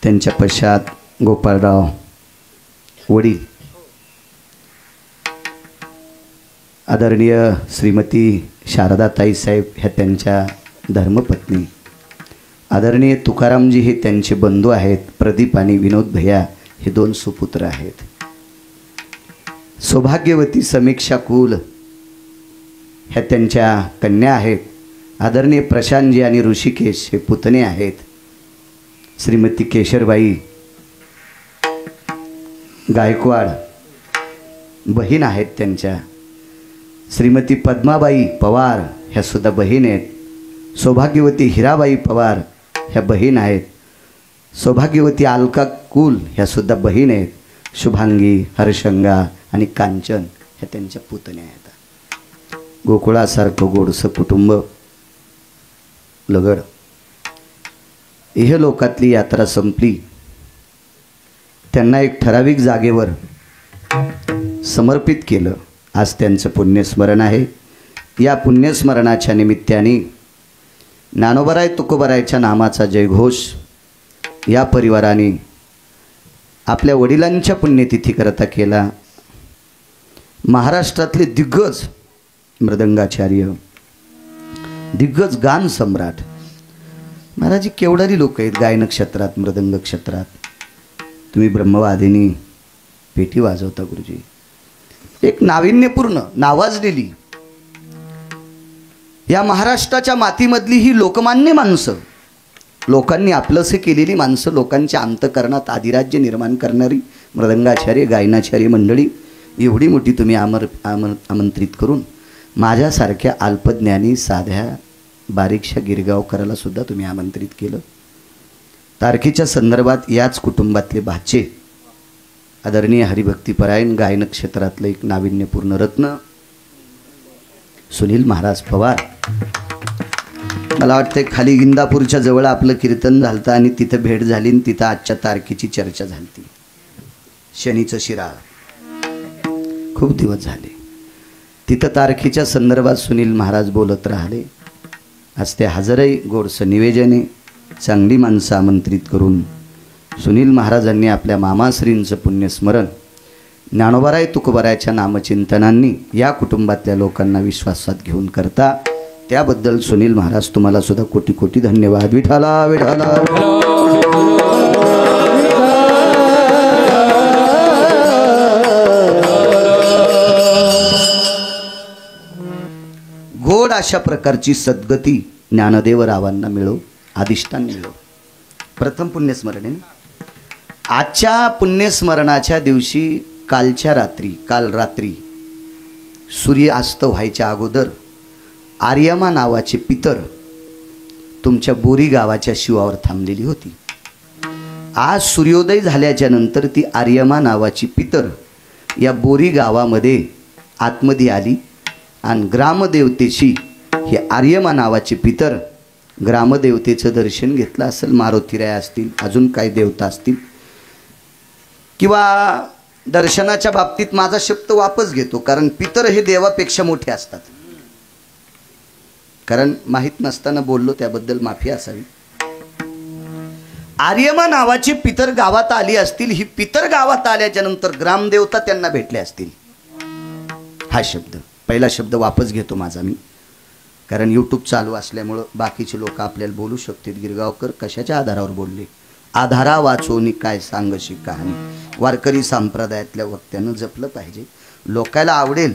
त्यांच्या पश्चात गोपाळराव वडील आदरणीय श्रीमती शारदाताई साहेब ह्या त्यांच्या धर्मपत्नी, आदरणीय तुकारामजी हे त्यांचे बंधू आहेत, प्रदीप आणि विनोद भैया हे दोन सुपुत्र आहेत. सौभाग्यवती समीक्षा कुल ह्या त्यांच्या कन्या आहेत. आदरणीय प्रशांतजी आणि ऋषिकेश हे पुतणे आहेत. श्रीमती केशरबाई गायकवाड बहीण आहेत त्यांच्या. श्रीमती पद्माबाई पवार ह्या सुद्धा बहीण आहेत. सौभाग्यवती हिराबाई पवार ह्या बहीण आहेत. सौभाग्यवती अलका कुल ह्या सुद्धा बहीण आहेत. शुभांगी, हर्षंगा आणि कांचन ह्या त्यांच्या पुतण्या आहेत. गोकुळासारखं गोडसं कुटुंब लगड. इहलोकातली यात्रा संपली. त्यांना एक ठराविक जागेवर समर्पित केलं. आज त्यांचं पुण्यस्मरण आहे. या पुण्यस्मरणाच्या निमित्ताने ज्ञानोबराय तुकोबरायच्या नामाचा जयघोष या परिवाराने आपल्या वडिलांच्या पुण्यतिथीकरता केला. महाराष्ट्रातले दिग्गज मृदंगाचार्य, दिग्गज गान सम्राट महाराजी केवढारी लोक आहेत गायन क्षेत्रात, मृदंग क्षेत्रात. तुम्ही ब्रह्मवादिनी पेटी वाजवता गुरुजी. एक नाविन्यपूर्ण नावाजलेली या महाराष्ट्राच्या मातीमधली ही लोकमान्य माणसं, लोकांनी आपलंसे केलेली माणसं, लोकांच्या अंतकरणात आदिराज्य निर्माण करणारी मृदंगाचार्य गायनाचार्य मंडळी एवढी मोठी तुम्ही आमंत्रित करून माझ्यासारख्या अल्पज्ञानी साध्या बारीकशा गिरगावकराला सुद्धा तुम्ही आमंत्रित केलं. तारखेच्या संदर्भात याच कुटुंबातले भाचे आदरणीय हरिभक्तीपरायण गायन क्षेत्रातलं एक नाविन्यपूर्ण रत्न सुनील महाराज पवार. मला वाटतं खाली इंदापूरच्या जवळ आपलं कीर्तन झालं आणि तिथं भेट झाली आणि तिथं आजच्या तारखेची चर्चा झाली. शनीचं शिराळ खूप दिवस झाले. तिथं तारखेच्या संदर्भात सुनील महाराज बोलत राहिले. आज ते हजरही गोडसं निवेदने चांगली माणसं आमंत्रित करून सुनील महाराजांनी आपल्या मामाश्रींचं पुण्यस्मरण ज्ञानोबराय तुकोबरायच्या नामचिंतनांनी या कुटुंबातल्या लोकांना विश्वासात घेऊन करता. त्याबद्दल सुनील महाराज तुम्हाला सुद्धा कोटी कोटी धन्यवाद. विठाला विठाला. गोड अशा प्रकारची सद्गती ज्ञानदेवरावांना मिळो, अधिष्ठान मिळो. प्रथम पुण्यस्मरण आहे. आजच्या पुण्यस्मरणाच्या दिवशी काल रात्री सूर्यास्त व्हायच्या अगोदर आर्यमा नावाचे पितर तुमच्या बोरी गावाच्या शिवावर थांबलेली होती. आज सूर्योदय झाल्याच्या नंतर ती आर्यमा नावाची पितर या बोरी गावामध्ये आतमध्ये आली आणि ग्रामदेवतेशी हे आर्यमा नावाचे पितर ग्रामदेवतेचं दर्शन घेतलं असेल. मारुतीराय असतील, अजून काही देवता असतील, किंवा दर्शनाच्या बाबतीत माझा शब्द वापस घेतो, कारण पितर हे देवापेक्षा मोठे असतात. कारण माहीत नसताना बोललो त्याबद्दल माफी असावी. आर्यमा नावाची पितर गावात आली असतील. ही पितर गावात आल्याच्या नंतर ग्रामदेवता त्यांना भेटले असतील. हा शब्द पहिला शब्द वापस घेतो माझा मी, कारण यूट्यूब चालू असल्यामुळं बाकीचे लोक आपल्याला बोलू शकतील. गिरगावकर कशाच्या आधारावर बोलले? आधारा वाचोनी काय सांगशी कहाणी. वारकरी संप्रदायातल्या वक्त्यानं जपलं पाहिजे. लोकायला आवडेल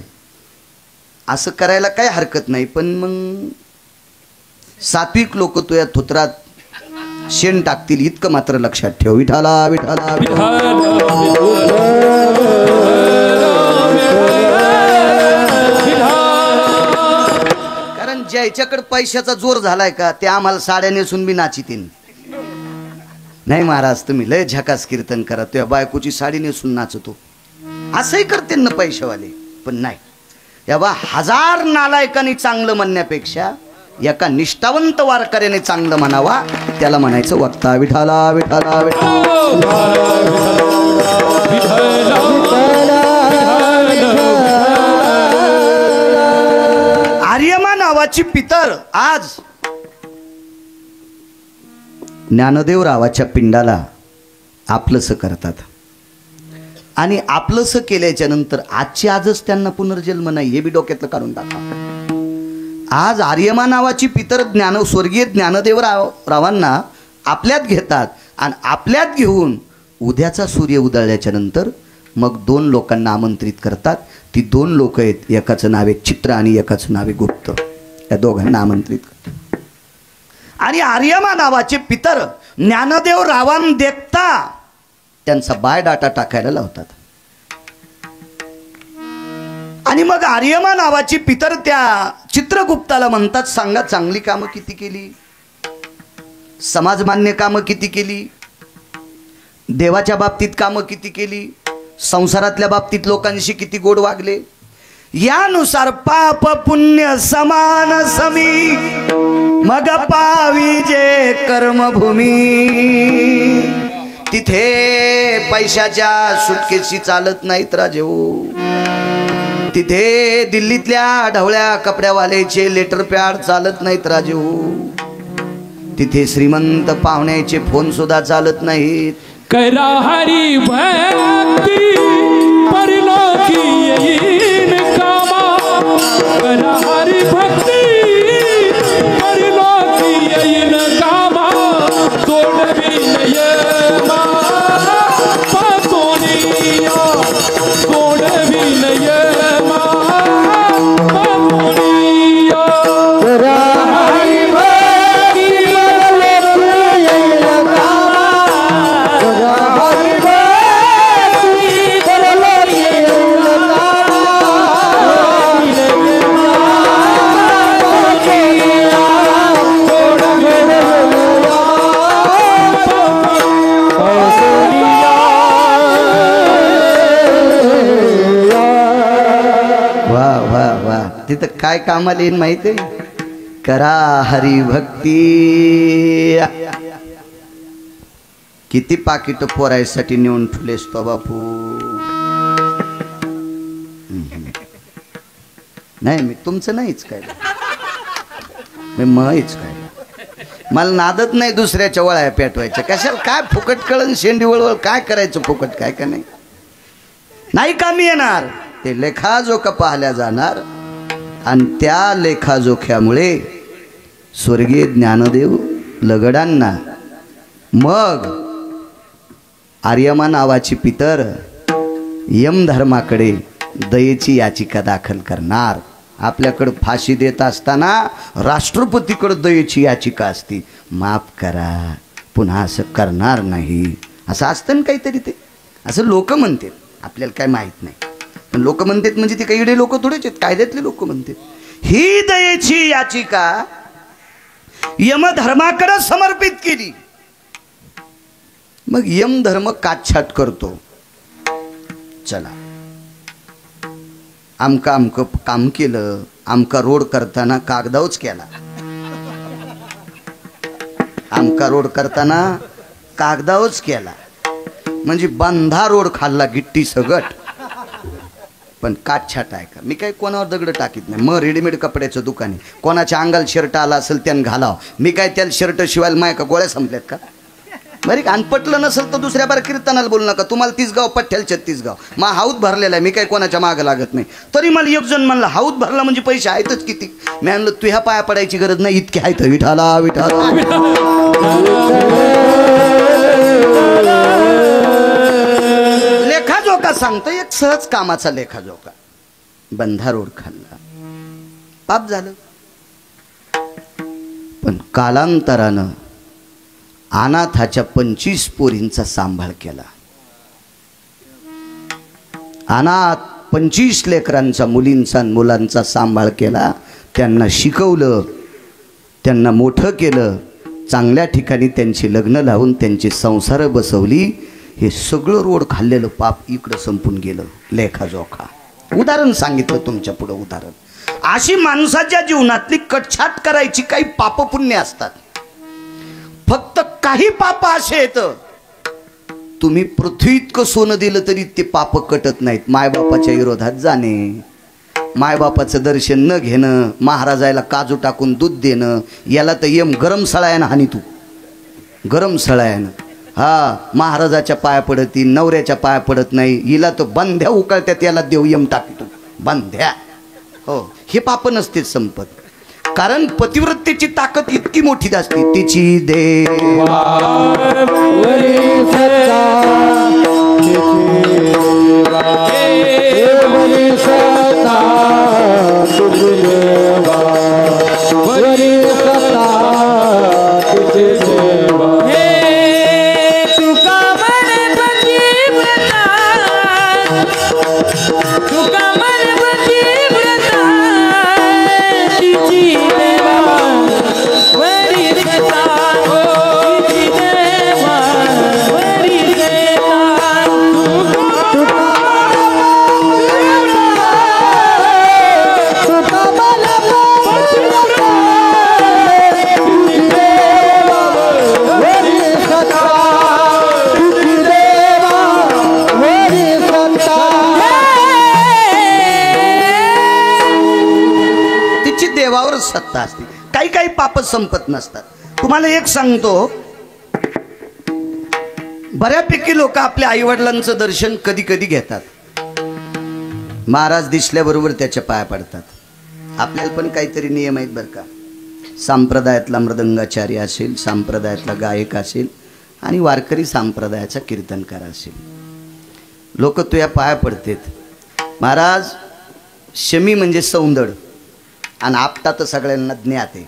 असं करायला काही हरकत नाही, पण मग सात्विक लोक तो या थोत्रात शेण टाकतील इतकं मात्र लक्षात ठेव. विठाला विठाला कारण ज्याच्याकडे पैशाचा जोर झालाय का ते आम्हाला साड्या नेसून बी नाचितीन. नाही महाराज तुम्ही लय झकास कीर्तन करा, तुझ्या बायकोची साडी नेसून नाचतो असंही करते ना पैशावाले. पण नाही, या बा 1000 नालायकांनी चांगलं म्हणण्यापेक्षा एका निष्ठावंत वारकऱ्याने चांगलं म्हणावा, त्याला म्हणायचं वक्ता विठाला विठाला आर्यमा नावाची पितर आज ज्ञानदेवरावाच्या पिंडाला आपलंसं करतात. आणि आपलंसं केल्याच्या नंतर आजची आजच त्यांना पुनर्जन्म नाही हे बी डोक्यातलं काढून टाका. आज आर्यमा नावाची पितर स्वर्गीय ज्ञानदेवरावांना आपल्यात घेतात आणि आपल्यात घेऊन उद्याचा सूर्य उदळल्याच्या नंतर मग 2 लोकांना आमंत्रित करतात. ती 2 लोक आहेत, एकाचं नाव आहे चित्र आणि एकाचं नाव आहे गुप्त. या दोघांना आमंत्रित करतात. आणि आर्यमा नावाचे पितर ज्ञानदेवरावां देखता त्यांचा बायोडाटा टाकायला लावतात. आणि मग आर्यमा नावाची पितर त्या चित्रगुप्ताला म्हणतात, सांगा चांगली कामं किती केली, समाजमान्य कामं किती केली, देवाच्या बाबतीत कामं किती केली, संसारातल्या बाबतीत लोकांशी किती गोड वागले. यानुसार पाप पुण्य समान समी मग पावी जे कर्मभूमी. तिथे पैशाच्या सुटकेशी चालत नाहीत राजेऊ. तिथे दिल्लीतल्या ढवळ्या कपड्यावाल्याचे लेटर पॅड चालत नाहीत राजेऊ. तिथे श्रीमंत पाहुण्याचे फोन सुद्धा चालत नाहीत. करा हरी भक्ती परलोकी येईन कामा. करा हरी भक्ती परलोकी येईन कामा. सोडवी नयमा पातोनिया. सोडवी नयमा पातोनिया. करा हरी भक्ती परलोकी येईन कामा. करा हरी भक्ती परलोकी येईन कामा. वा वा वा, तिथं काय कामाला येईन माहिती आहे? करा हरी भक्ती. किती पाकिट पोरायसाठी नेऊन ठुलेस तो बापू. नाही मी तुमचं नाहीच काय, मी महीच काय. मला नादत नाही दुसऱ्याच्या वळ्या पेटवायच्या. कशाला काय फुकट कळण शेंडी वळवळ काय करायचं फुकट काय का नाही. नाही कामी येणार ते लेखाजोखा पाहिल्या जाणार. आणि त्या लेखाजोख्यामुळे स्वर्गीय ज्ञानदेव लगडांना मग आर्यमा नावाची पितर यमधर्माकडे दयेची याचिका दाखल करणार. आपल्याकडं फाशी देत असताना राष्ट्रपतीकडे दयेची याचिका असती, माफ करा पुन्हा असं करणार नाही असं असतं ना काहीतरी. ते असं लोक म्हणतात, आपल्याला काय माहीत नाही. पण लोक म्हणतात म्हणजे ते काही इडे लोक थोडेच आहेत, कायद्यातले लोक म्हणतात. ही दयेची याचिका यमधर्माकडे समर्पित केली. मग यमधर्म काटछाट करतो. चला आमकं काम केलं, आमका रोड करताना कागदावच केला, आमका रोड करताना कागदावच केला, म्हणजे बंधा रोड खाल्ला गिट्टी सगट. पण काटछाट आहे का? मी काही कोणावर दगड टाकीत नाही. मग रेडीमेड कपड्याचं दुकान आहे, कोणाच्या अंगाला शर्ट आला असेल त्यानं घालावं. मी काय त्याला शर्ट शिवायला माय का गोळ्या संपल्यात का? बरे का? आणि पटलं नसेल तर दुसऱ्या बार कीर्तनाला बोलू नका. तुम्हाला 30 गाव पठ्ठ्याल 36 गाव. मा हाऊत भरलेला आहे, मी काही कोणाच्या मागं लागत नाही. तरी मला एक जण म्हणला हाऊत भरला म्हणजे पैसे आहेतच किती. मी म्हणलं तू ह्या पाया पडायची गरज नाही, इतके आहेत. विठाला विठाला लेखाजोखा सांगतो, एक सहज कामाचा लेखाजोखा. बंधा रोड खाल्ला, पाप झालं. पण कालांतरानं अनाथाच्या 25 पोरींचा सांभाळ केला. अनाथ 25 लेकरांचा, मुलींचा मुलांचा सांभाळ केला. त्यांना शिकवलं, त्यांना मोठं केलं. चांगल्या ठिकाणी त्यांची लग्न लावून त्यांची संसार बसवली. हे सगळं रोड खाल्लेलं पाप इकडं संपून गेलं. लेखाजोखा उदाहरण सांगितलं तुमच्या पुढं. उदाहरण अशी माणसाच्या जीवनातली कटछाट करायची काही पाप पुण्य असतात. फक्त काही पाप असे आहेत, तुम्ही पृथ्वी इतकं सोनं दिलं तरी ते पाप कटत नाहीत. मायबापाच्या विरोधात जाणे, मायबापाचं दर्शन न घेणं, महाराजाला काजू टाकून दूध देणं, याला तर यम गरम सळायानं हानी. तू गरम सळायानं हा महाराजाच्या पाया पडती, नवऱ्याच्या पाया पडत नाही. हिला तो बंध्या उकळत्यात, याला देव यम टाकतो बंध्या. हो, हे पाप नसते संपत. कारण पतिव्रतेची ताकद इतकी मोठी असते. तिची देवा सत्ता असते. काही काही पाप संपत नसतात. तुम्हाला एक सांगतो, बऱ्यापैकी लोक आपल्या आईवडिलांचं दर्शन कधी कधी घेतात. महाराज दिसल्याबरोबर त्याच्या पाया पडतात. आपल्याला पण काहीतरी नियम आहेत बरं का. संप्रदायातला मृदंगाचार्य असेल, संप्रदायातला गायक असेल आणि वारकरी संप्रदायाचा कीर्तनकार असेल, लोक तुझ्या पाया पडतात. महाराज शमी म्हणजे सौंदड आणि आपटा तर सगळ्यांना ज्ञात आहे.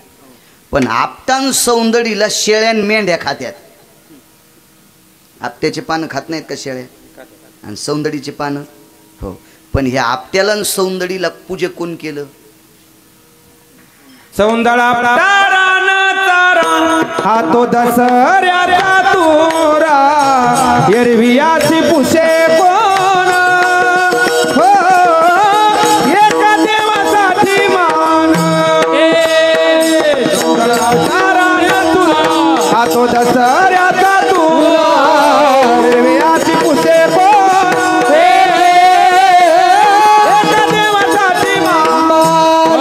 पण आपटान सौंदडीला शेळ्यान मेंढ्या खात्यात. आपट्याचे पानं खात नाहीत का शेळ्या? आणि सौंदडीचे पानं हो. पण ह्या आपट्याला आणि सौंदडीला पूजे कोण केलं? सौंदळा हा तो दसऱ्याचा तुरा, एरवियाची पुशे कोण हो, एका देवासाठी मान. हा तो दसऱ्याचा तुरा, एरवियाची पुशे कोण, एका देवासाठी मान.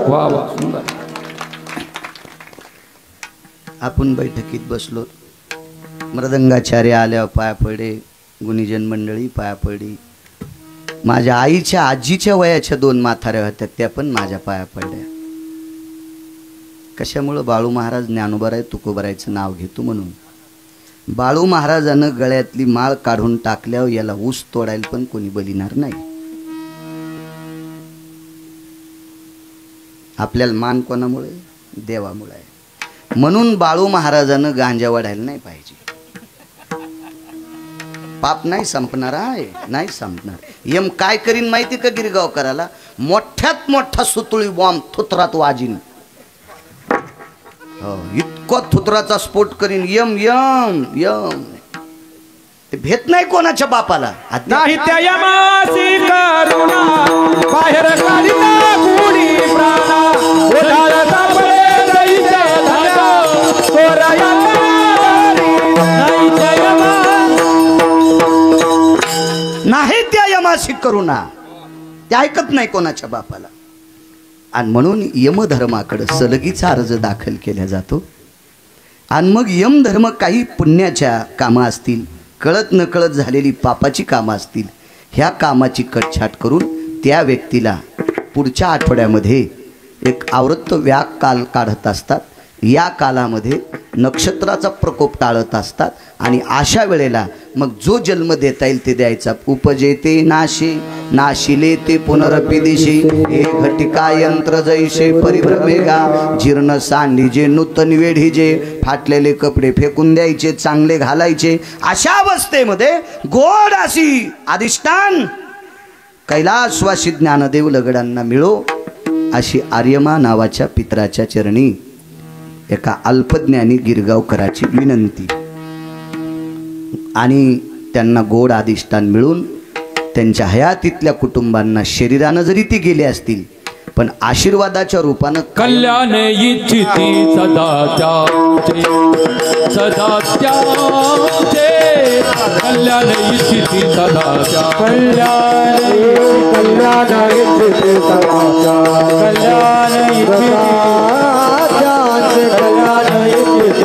वा वा, सुंदर. आपण बैठकीत बसलो, मृदंगाचार्य आल्यावर पाया पडे, गुणीजन मंडळी पाया पडली. माझ्या आईच्या आजीच्या वयाच्या 2 म्हाताऱ्या होत्या, त्या पण माझ्या पाया पडल्या. कशामुळं? बाळू महाराज ज्ञानोबाराय तुकोबारायचं नाव घेतो म्हणून. बाळू महाराजानं गळ्यातली माळ काढून टाकल्यावर याला ऊस तोडायला पण कोणी बलिणार नाही. आपल्याला मान कोणामुळे? देवामुळे. म्हणून बाळू महाराजानं गांजा वाढायला नाही पाहिजे. पाप नाही संपणार आहे, नाही संपणार. यम काय करीन माहिती का गिरगावकराला? मोठ्यात मोठा सुतळी बॉम्ब थुत्रात वाजीन. हो, इतका थुत्राचा स्फोट करीन. यम यम यम. ते भेट नाही कोणाच्या बापाला. नाही त्या यमासी करुणा, बाहेर काढिता गुढी प्राणा, उधारता पडे दैत्य धना, चोराया नाही त्या यमा. नाही त्या यमाशी करुणा. ते ऐकत नाही कोणाच्या बापाला. आणि म्हणून यमधर्माकडे सलगीचा अर्ज दाखल केला जातो. आणि मग यमधर्म काही पुण्याच्या कामं असतील, कळत नकळत झालेली पापाची कामं असतील, ह्या कामाची कटछाट करून त्या व्यक्तीला पुढच्या आठवड्यामध्ये एक आवर्त व्याग काल काढत असतात. या कालामध्ये नक्षत्राचा प्रकोप टाळत असतात आणि अशा वेळेला मग जो जन्म देता येईल ते द्यायचा. उपजेते नाशे नाशिले ते पुनरपी दिशे हे घटिका यंत्र जैसे परिभ्रमेगा जीर्ण सांडीजे नूतन वेढीजे फाटलेले कपडे फेकून द्यायचे, चांगले घालायचे. अशा अवस्थेमध्ये गोड अशी अधिष्ठान कैलासवासी ज्ञानदेव लगडांना मिळो अशी आर्यमा नावाच्या पित्राच्या चरणी एका अल्पज्ञानी गिरगावकराची विनंती. आणि त्यांना गोड अधिष्ठान मिळून त्यांच्या हयातीतल्या कुटुंबांना शरीरानं जरी ती गेले असतील पण आशीर्वादाच्या रूपानं कल्याण इच्छिती सदा त्याचे कल्याण इच्छिती सदा कल्याण इच्छिती सदा कल्याण इच्छिती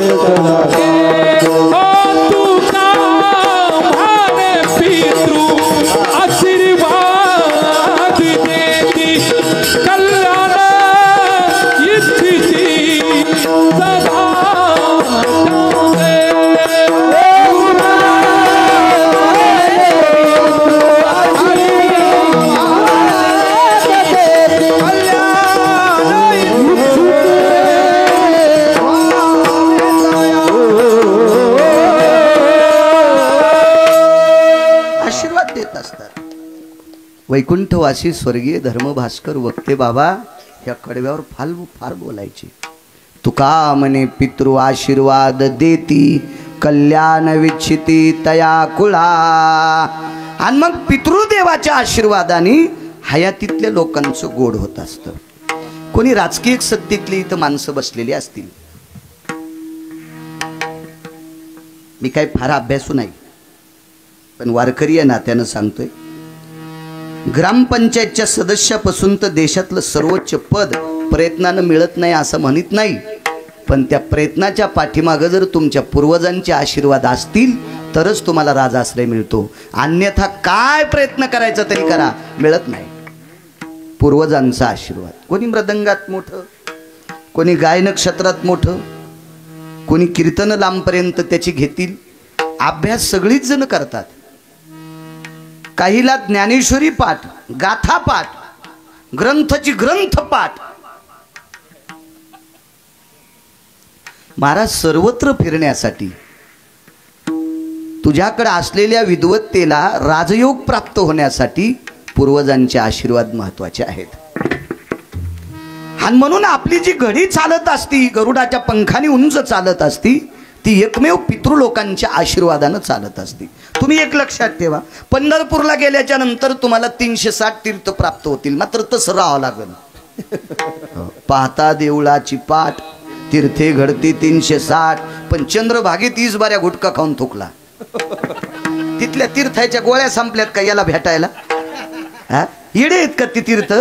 सदा वैकुंठवासी स्वर्गीय धर्मभास्कर वक्ते बाबा ह्या कडव्यावर फार बोलायचे. तुका म्हणे पितृ आशीर्वाद देती कल्याण विच्छिती तया कुळा. आणि मग पितृदेवाच्या आशीर्वादाने हयातीतल्या लोकांचं गोड होत असतं. कोणी राजकीय सत्तेतली इथं माणसं बसलेली असतील. मी काही फार अभ्यासू नाही पण वारकरी या नात्यानं सांगतोय. ग्रामपंचायतच्या सदस्यापासून तर देशातलं सर्वोच्च पद प्रयत्नानं मिळत नाही असं म्हणत नाही, पण त्या प्रयत्नाच्या पाठीमागं जर तुमच्या पूर्वजांचे आशीर्वाद असतील तरच तुम्हाला राजाश्रय मिळतो. अन्यथा काय प्रयत्न करायचा तरी करा, मिळत नाही. पूर्वजांचा आशीर्वाद. कोणी मृदंगात मोठं, कोणी गायन क्षेत्रात मोठं, कोणी कीर्तन लांबपर्यंत त्याची घेतील. अभ्यास सगळीच जण करतात. काहीला ज्ञानेश्वरी पाठ, गाथा पाठ, ग्रंथची ग्रंथ पाठ. महाराज सर्वत्र फिरण्यासाठी तुझ्याकडे असलेल्या विद्वत्तेला राजयोग प्राप्त होण्यासाठी पूर्वजांचे आशीर्वाद महत्वाचे आहेत. आणि म्हणून आपली जी घडी चालत असती, गरुडाच्या पंखाने उंच चालत असती, ती एकमेव पितृलोकांच्या आशीर्वादानं चालत असते. तुम्ही एक लक्षात ठेवा, पंढरपूरला गेल्याच्या नंतर तुम्हाला 360 तीर्थ प्राप्त होतील, मात्र तसं राहावं लागेल. पाहता देवळाची पाठ, तीर्थे घडती 360. पण चंद्रभागे 30 बाऱ्या गुटखा खाऊन थुकला. तिथल्या तीर्थाच्या गोळ्या संपल्यात का याला भेटायला? हा, येडे आहेत का ती तीर्थ?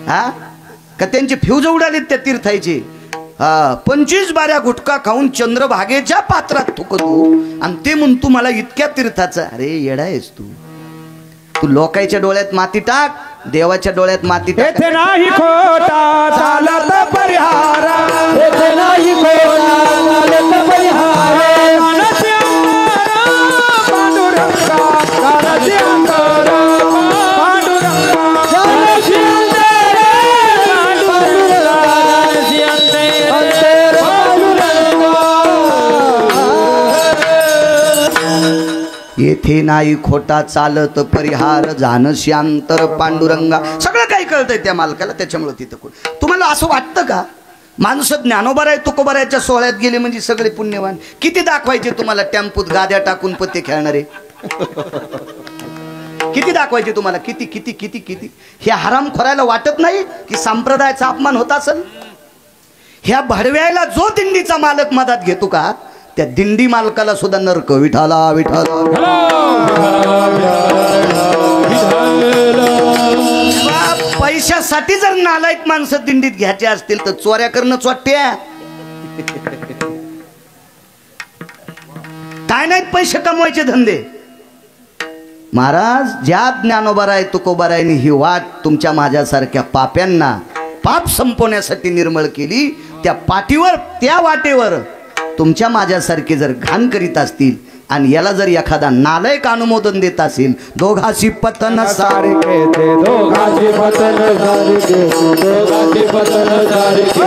हा, का त्यांचे फ्यूज उडालेत त्या तीर्थाचे? 25 बाऱ्या गुटखा खाऊन चंद्रभागेच्या पात्रात थुकतो आणि ते म्हणतो मला इतक्या तीर्थाचा. अरे येडा आहेस तू. तू लोकांच्या डोळ्यात माती टाक, देवाच्या डोळ्यात माती टाक. येथे नाही खोटा चालत परिहारा, येथे नाही खोटा चालत परिहारा. येथे नाही खोटा चालत परिहार, जानश्यांतर पांडुरंगा. सगळं काही कळतंय त्या मालकाला, त्याच्यामुळे तिथं. तुम्हाला असं वाटतं का माणसं ज्ञानोबाराय तुकोबारायच्या सोहळ्यात गेले म्हणजे सगळे पुण्यवान? किती दाखवायचे तुम्हाला टेम्पूत गाद्या टाकून पत्ते खेळणारे? किती दाखवायचे तुम्हाला? किती किती किती किती. हे हरामखोरायला वाटत नाही की संप्रदायाचा अपमान होत असेल? ह्या भडव्याला जो दिंडीचा मालक मदत घेतो का, त्या दिंडी मालकाला सुद्धा नरक. विठाला विठाला. पैशासाठी जर नालायक माणसं दिंडीत घ्यायचे असतील तर चोऱ्या करणं चोट्या काय नाहीत पैसे कमवायचे धंदे. महाराज ज्या ज्ञानोबाराय तुकोबारायनी ही वाट तुमच्या माझ्यासारख्या पाप्यांना पाप संपवण्यासाठी निर्मळ केली. त्या पाठीवर त्या वाटेवर तुमच्या माझ्यासारखे जर घाण करीत असतील आणि याला जर एखादा नालायक अनुमोदन देत असेल, दोघाशी पतन सारखे ते दोघाची पतन सारखे दोघाची पतन सारखे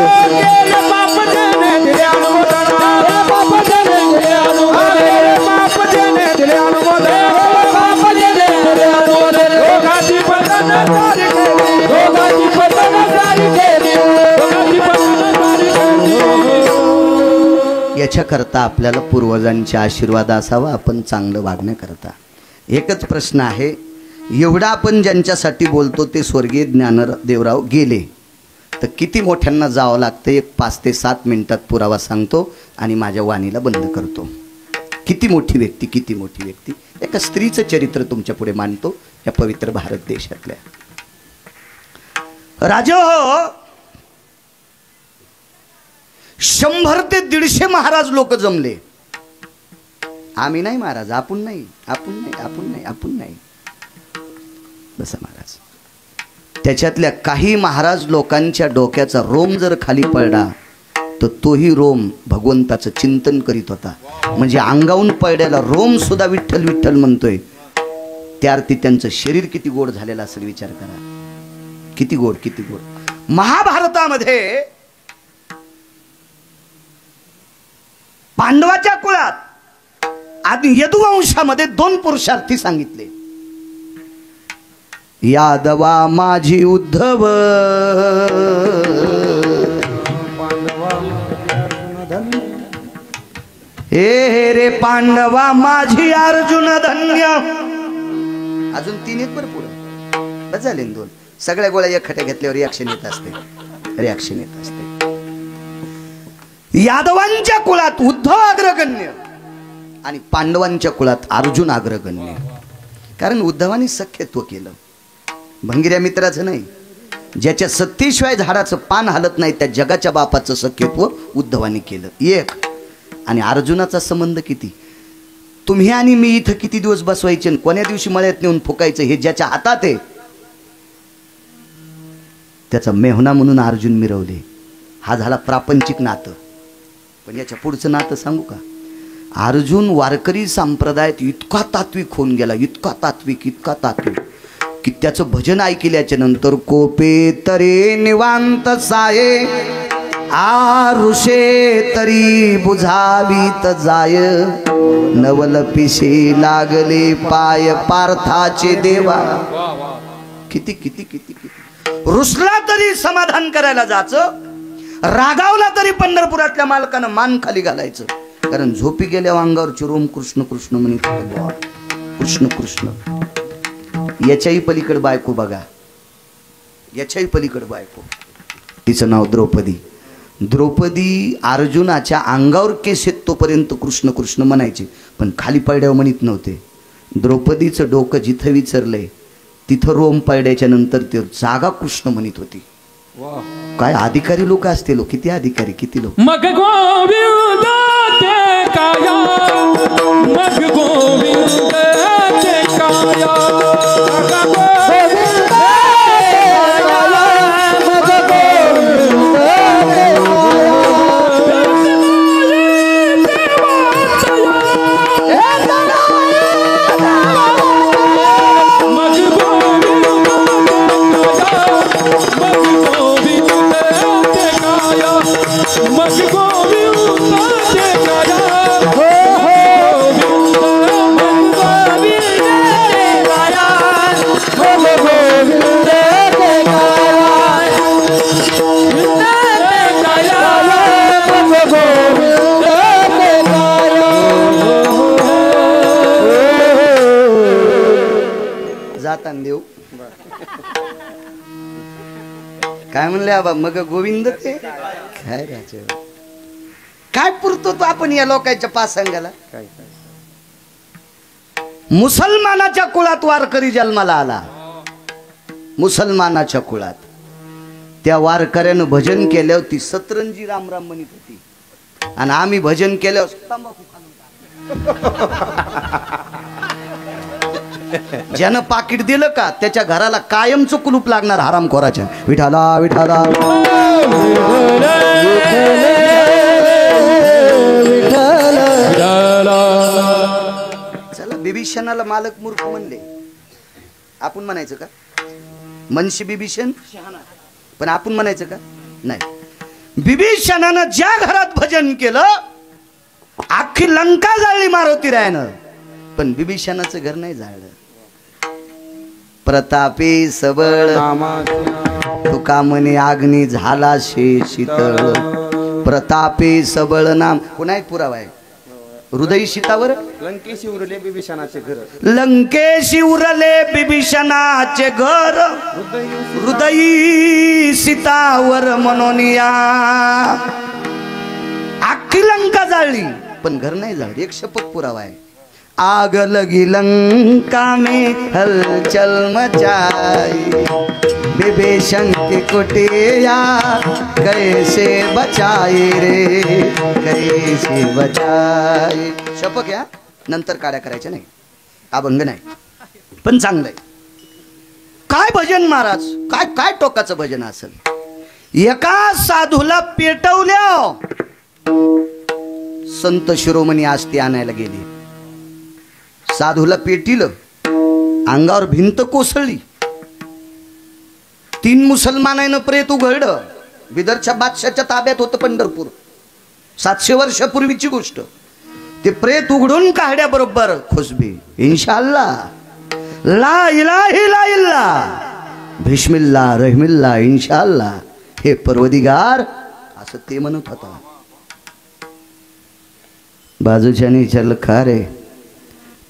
बाप जने दिले अनुमोदन बाप जने दिले अनुमोदन बाप जने दिले अनुमोदन बाप जने दिले अनुमोदन दोघाची पतन सारखे दोघाची पतन सारखे दोघाची पतन सारखे. याच्याकरता आपल्याला पूर्वजांचे आशीर्वाद असावा, आपण चांगलं वागण्याकरता. एकच प्रश्न आहे, एवढा आपण ज्यांच्यासाठी बोलतो ते स्वर्गीय ज्ञानदेवराव गेले तर किती मोठ्यांना जावं लागतं? एक 5 ते 7 मिनिटात पुरावा सांगतो आणि माझ्या वाणीला बंद करतो. किती मोठी व्यक्ती, किती मोठी व्यक्ती. एका स्त्रीचं चरित्र तुमच्या पुढे मांडतो या पवित्र भारत देशातल्या. राजा हो, 100 ते 150 महाराज लोक जमले. आम्ही नाही महाराज, आपण नाही, आपण नाही, आपण नाही, आपण नाही. बसा महाराज. त्याच्यातल्या काही महाराज लोकांच्या डोक्याचा रोम जर खाली पडला तर तोही रोम भगवंताचं चिंतन करीत होता. म्हणजे अंगावून पडलेला रोम सुद्धा विठ्ठल विठ्ठल म्हणतोय. त्यार्थी त्यांचं शरीर किती गोड झालेलं असेल विचार करा. किती गोड, किती गोड. महाभारतामध्ये पांडवाच्या कुळात आधी यदुवंशामध्ये 2 पुरुषार्थी सांगितले. यादवा माझी उद्धव हे रे पांडवा माझी अर्जुन धन्य. अजून 3 आहेत बरं पुढं. बस झाले 2. सगळ्या गोळ्या एकखट्या घेतल्यावर रिॲक्शन येत असते, रिॲक्शन येत असते. यादवांच्या कुळात उद्धव अग्रगण्य आणि पांडवांच्या कुळात अर्जुन अग्रगण्य. कारण उद्धवानी सख्यत्व केलं, भंगिऱ्या मित्राचं नाही. ज्याच्या सत्तेशिवाय झाडाचं पान हलत नाही त्या जगाच्या बापाचं सख्यत्व उद्धवानी केलं. एक. आणि अर्जुनाचा संबंध किती. तुम्ही आणि मी इथं किती दिवस बसवायचे आणि कोण्या दिवशी मळ्यात नेऊन फुकायचं हे ज्याच्या हातात आहे त्याचा मेहना म्हणून अर्जुन मिरवले. हा झाला प्रापंचिक नातं. पण याच्या पुढचं नातं सांगू का. अर्जुन वारकरी संप्रदायात इतका तात्विक होऊन गेला, इतका तात्विक, इतका तात्विक की त्याचं भजन ऐकल्याच्या नंतर कोपे तरे निवांत साये आरुषे तरी बुझावीत जाय नवल पिशे लागले पाय पार्थाचे देवा. किती किती किती किती. रुसला तरी समाधान करायला जायचं, रागावला तरी पंढरपुरातल्या मालकानं मान खाली घालायचं. कारण झोपी गेल्या अंगावरची रोम कृष्ण कृष्ण म्हणत कृष्ण कृष्ण. याच्याही पलीकडे बायको बघा, याच्याही पलीकडे बायको. तिचं नाव द्रौपदी. द्रौपदी अर्जुनाच्या अंगावर केस येत तोपर्यंत कृष्ण कृष्ण म्हणायचे, पण खाली पडल्यावर म्हणत नव्हते. द्रौपदीचं डोकं जिथं विचारलंय तिथं रोम पडल्याच्या नंतर ते जागा कृष्ण म्हणत होती. काय अधिकारी लोक असते. लोक किती अधिकारी, किती लोक. मग गोविंद ते काया, मग गोविंद ते काया, देऊ काय म्हणले आबा. मग गोविंद ते काय राहायचं, काय पुरतो तो आपण या लोकांच्या पासंगाला. मुसलमानाच्या कुळात वारकरी जन्माला आला. मुसलमानाच्या कुळात. त्या वारकऱ्यानं भजन केल्यावर ती सतरंजी राम राम म्हणत होती आणि आम्ही भजन केल्यावर तंबाखू खाल्लं. ज्यानं पाकिट दिलं का त्याच्या घराला कायमचं कुलूप लागणार हरामखोराच्या. विठाला विठाला चला. बिभीषणाला मालक मूर्ख म्हणले, आपण म्हणायचं का? मनशी बिभीषण पण आपण म्हणायचं का? नाही. बिभीषणानं ज्या घरात भजन केलं अख्खी लंका जाळली मारुती रायानं, पण बिभीषणाचं घर नाही जाळलं. प्रतापी सबळ तुका म्हणे अग्नी झाला शे शीतळ. प्रतापी सबळ नाम पुन्हा एक पुरावा आहे. हृदय शीतावर लंकेशी उरले बिभीषणाचे घर. लंकेशी उरले बिभीषणाचे घर. हृदयी सीतावर मनोनिया. अख्खी लंका जाळली पण घर नाही जाळली. एक शपथ पुरावा आहे. आग लगी लंका में हलचल मचाई. विभीषण की कुटिया कैसे बचाई रे कैसे बचाई. शपथ घ्या, नंतर काड्या करायच्या नाही, अभंग नाही, पण चांगलंय. काय भजन महाराज, काय काय टोकाचं भजन असेल. एका साधूला पेटवल्या संत शिरोमणी आस्ती आणायला गेली. साधूला पेटिलं, अंगावर भिंत कोसळली. 3 मुसलमानानं प्रेत उघडलं. बिदरच्या बादशाच्या ताब्यात होतं पंढरपूर. 700 वर्षापूर्वीची गोष्ट. ते प्रेत उघडून काढ्याबरोबर खुशबी इन्शाअल्लाह ला इलाहा इल्लल्लाह बिस्मिल्लाह रहमिल्लाह इन्शाअल्लाह हे परवदिगार असं ते म्हणत होता. बाजूच्याने विचारलं का रे?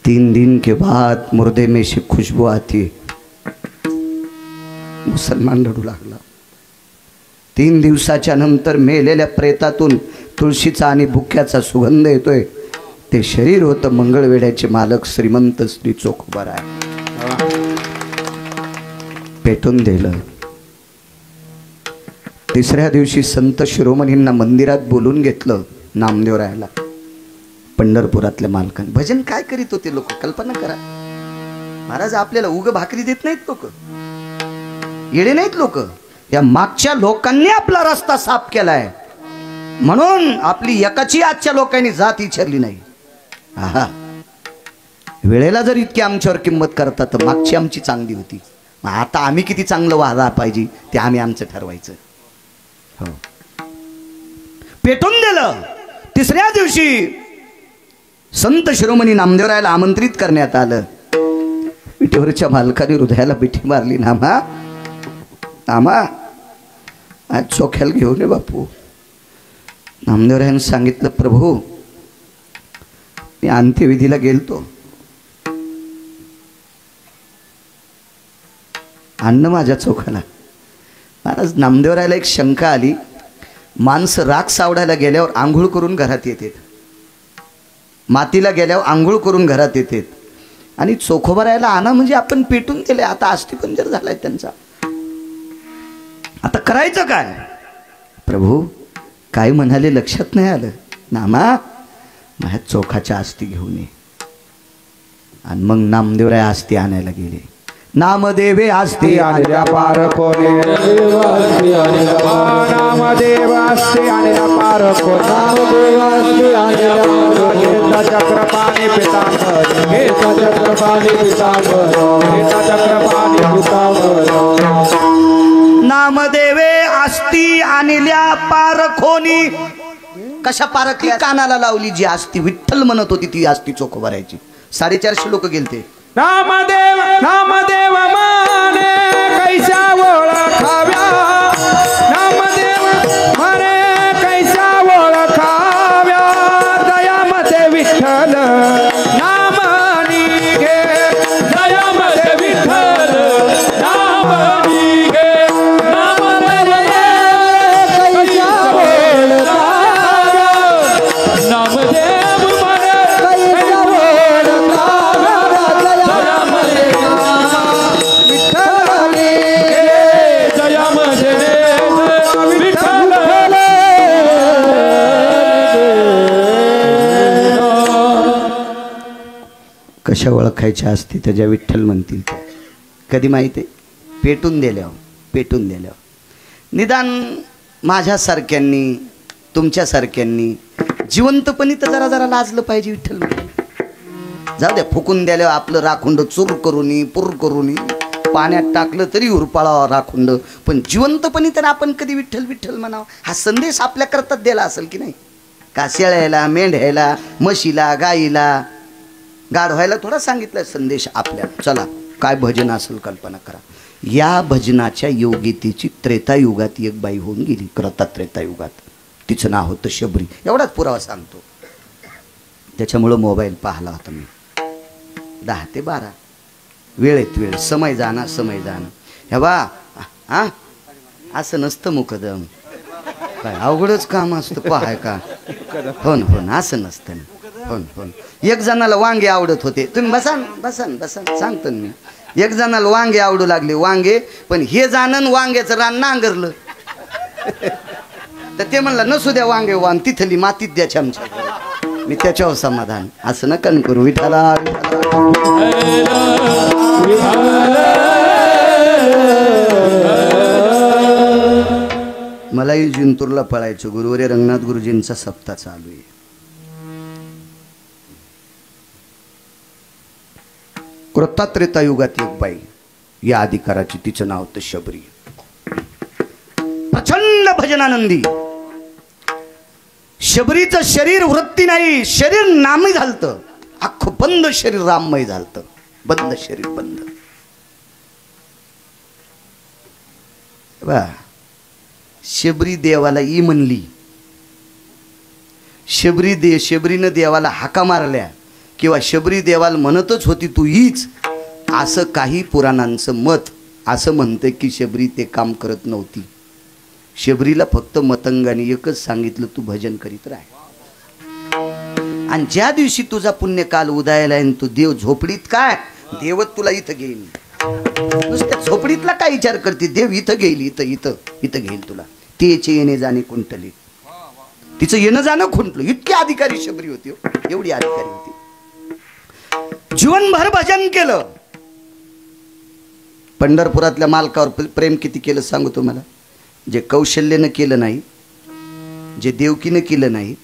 3 दिन के बाद मुर्दे में से खुशबू आती. मुसलमान रडू लागला. 3 दिवसाच्या नंतर मेलेल्या प्रेतातून तुळशीचा आणि बुक्याचा सुगंध येतोय. ते शरीर होतं मंगळवेड्याचे मालक श्रीमंत श्री चोखोबाराय. पेटून दिलं. 3ऱ्या दिवशी संत शिरोमणींना मंदिरात बोलून घेतलं. नामदेवरायाला पंढरपुरातल्या मालकांनी. भजन काय करीत होते लोक, कल्पना करा महाराज. आपल्याला उग भाकरी देत नाहीत लोक, येडे नाहीत लोक. या मागच्या लोकांनी आपला रस्ता साफ केलाय म्हणून आपली एकाची आजच्या लोकांनी जात विचारली नाही. आहा, वेळेला जर इतकी आमच्यावर किंमत करतात तर मागची आमची चांगली होती. आता आम्ही किती चांगलं वागा पाहिजे ते आम्ही आमचं ठरवायचं. हो, पेटून दिलं. 3ऱ्या दिवशी संत शिरोमणी नामदेवरायाला आमंत्रित करण्यात आलं. विटेवरच्या मालकाने हृदयाला बिठी मारली. नामा नामा आज चोख्याला घेऊन ये बापू. नामदेवरायाने सांगितलं, प्रभू मी अंत्यविधीला गेलतो, अन्न माझ्या चोखाला. महाराज नामदेवरायाला एक शंका आली. माणसं राख सावडायला गेल्यावर आंघोळ करून घरात येतात, मातीला गेल्यावर आंघोळ करून घरात येतात, आणि चोखोबारायला आणा म्हणजे आपण पेटून दिले. आता अस्थिपंजर झालाय त्यांचा. आता करायचं काय? प्रभू काय म्हणाले लक्षात नाही आलं. नामा माझ्या चोखाच्या अस्थी घेऊन ये. आणि मग नामदेवराय अस्थी आणायला गेले. नामदेवे आस्ती आणल्या पार कोणे. नामदेव आस्ती आणल्या पार कोणे. नामदेव आस्ती आणल्या पार घेता चक्रपाणी पितांबर. घेता चक्रपाणी पितांबर. घेता चक्रपाणी पितांबर. नामदेवे आस्ती आणल्या पारखोनी. कशा पारखली? कानाला लावली जी आस्ती विठ्ठल म्हणत होती ती आस्ती चोखोबारायची. 450 लोक गेलते. नामदेव नामदेव माने कैसा ओळखाव्या. नामदेव माने कैसा ओळखाव्या. दयामध्ये विठ्ठल नाम निघे. दयामध्ये विठ्ठल नाम निघे. नामदेव कैसा ओळखाव्या. नामदेव माने कैसा ओळखाव्या. विठ्ठल कशा ओळखायच्या असते त्याच्या विठ्ठल म्हणतील त्या. कधी माहिती आहे? पेटून दिल्यावर निदान माझ्यासारख्यांनी तुमच्यासारख्यांनी जिवंतपणी तर जरा जरा लाजलं पाहिजे विठ्ठल म्हणून. जाऊ द्या, फुकून द्याल्यावर आपलं राखुंड चूर करूनी पूर करूनी पाण्यात टाकलं तरी उरपाळावा राखुंड, पण जिवंतपणी तर आपण कधी विठ्ठल विठ्ठल म्हणावं. हा संदेश आपल्या करतात दिला असेल की नाही? का शेळ्याला, मेंढ्याला, म्हशीला, गाईला, गाढवायला थोडा सांगितलं संदेश आपल्याला. चला काय भजन असेल कल्पना करा. या भजनाच्या योगितीची त्रेतायुगात एक बाई होऊन गेली. करता त्रेतायुगात तिचं नाव होतं शबरी. एवढाच पुरावा सांगतो. त्याच्यामुळं मोबाईल पाहिला होता मी 10 ते 12 वेळ समय जाणं. हे बा हा असं नसतं मुकदम, काय अवघडच काम असतं पाहाय का. हो ना असं नसतं ना. हो एक जणाला वांगे आवडत होते. तुम्ही बसान सांगतो मी. एक जणाला वांगे आवडू लागले वांगे, पण हे जाणून वांग्याचं रान नांगरलं तर ते म्हणलं नसू द्या वांगे वांग, तिथली मातीत द्या चमच्या. मी त्याच्यावर समाधान. असं नका करू. विठाला मलाही जिंतूरला पळायचं. गुरुवारी रंगनाथ गुरुजींचा सप्ताह चालू आहे. कृतात्रेता युगात एक बाई, या अधिकाराची, तिचं नाव होतं शबरी. प्रचंड भजनानंदी. शबरीचं शरीर वृत्ती नाही, शरीर नामी झालतं. अख्खं बंद शरीर राममय झालतं. बंद शरीर बंद. बा शबरी देवाला ई म्हणली. शबरीनं देवाला हाका मारल्या किंवा शबरी देवाला म्हणतच होती तू हीच, असं काही पुराणांचं मत असं म्हणते की शबरी ते काम करत नव्हती. शबरीला फक्त मतंगाने एकच सांगितलं, तू भजन करीत राह. आणि ज्या दिवशी तुझा पुण्यकाल उदयाला आहे तू देव झोपडीत काय, देवच तुला इथं घेईल. नुसत्या झोपडीतला काय विचार करते, देव इथं घेईल, इथं घेईल तुला. तेचे येणे जाणे खुंटले. तिचं येणं जाणं खुंटलं. इतकी अधिकारी शबरी होती, एवढी अधिकारी होती. जीवनभर भजन केलं. पंढरपुरातल्या मालकावर प्रेम किती केलं सांगू तुम्हाला. जे कौशल्यानं केलं नाही, जे देवकीनं केलं नाही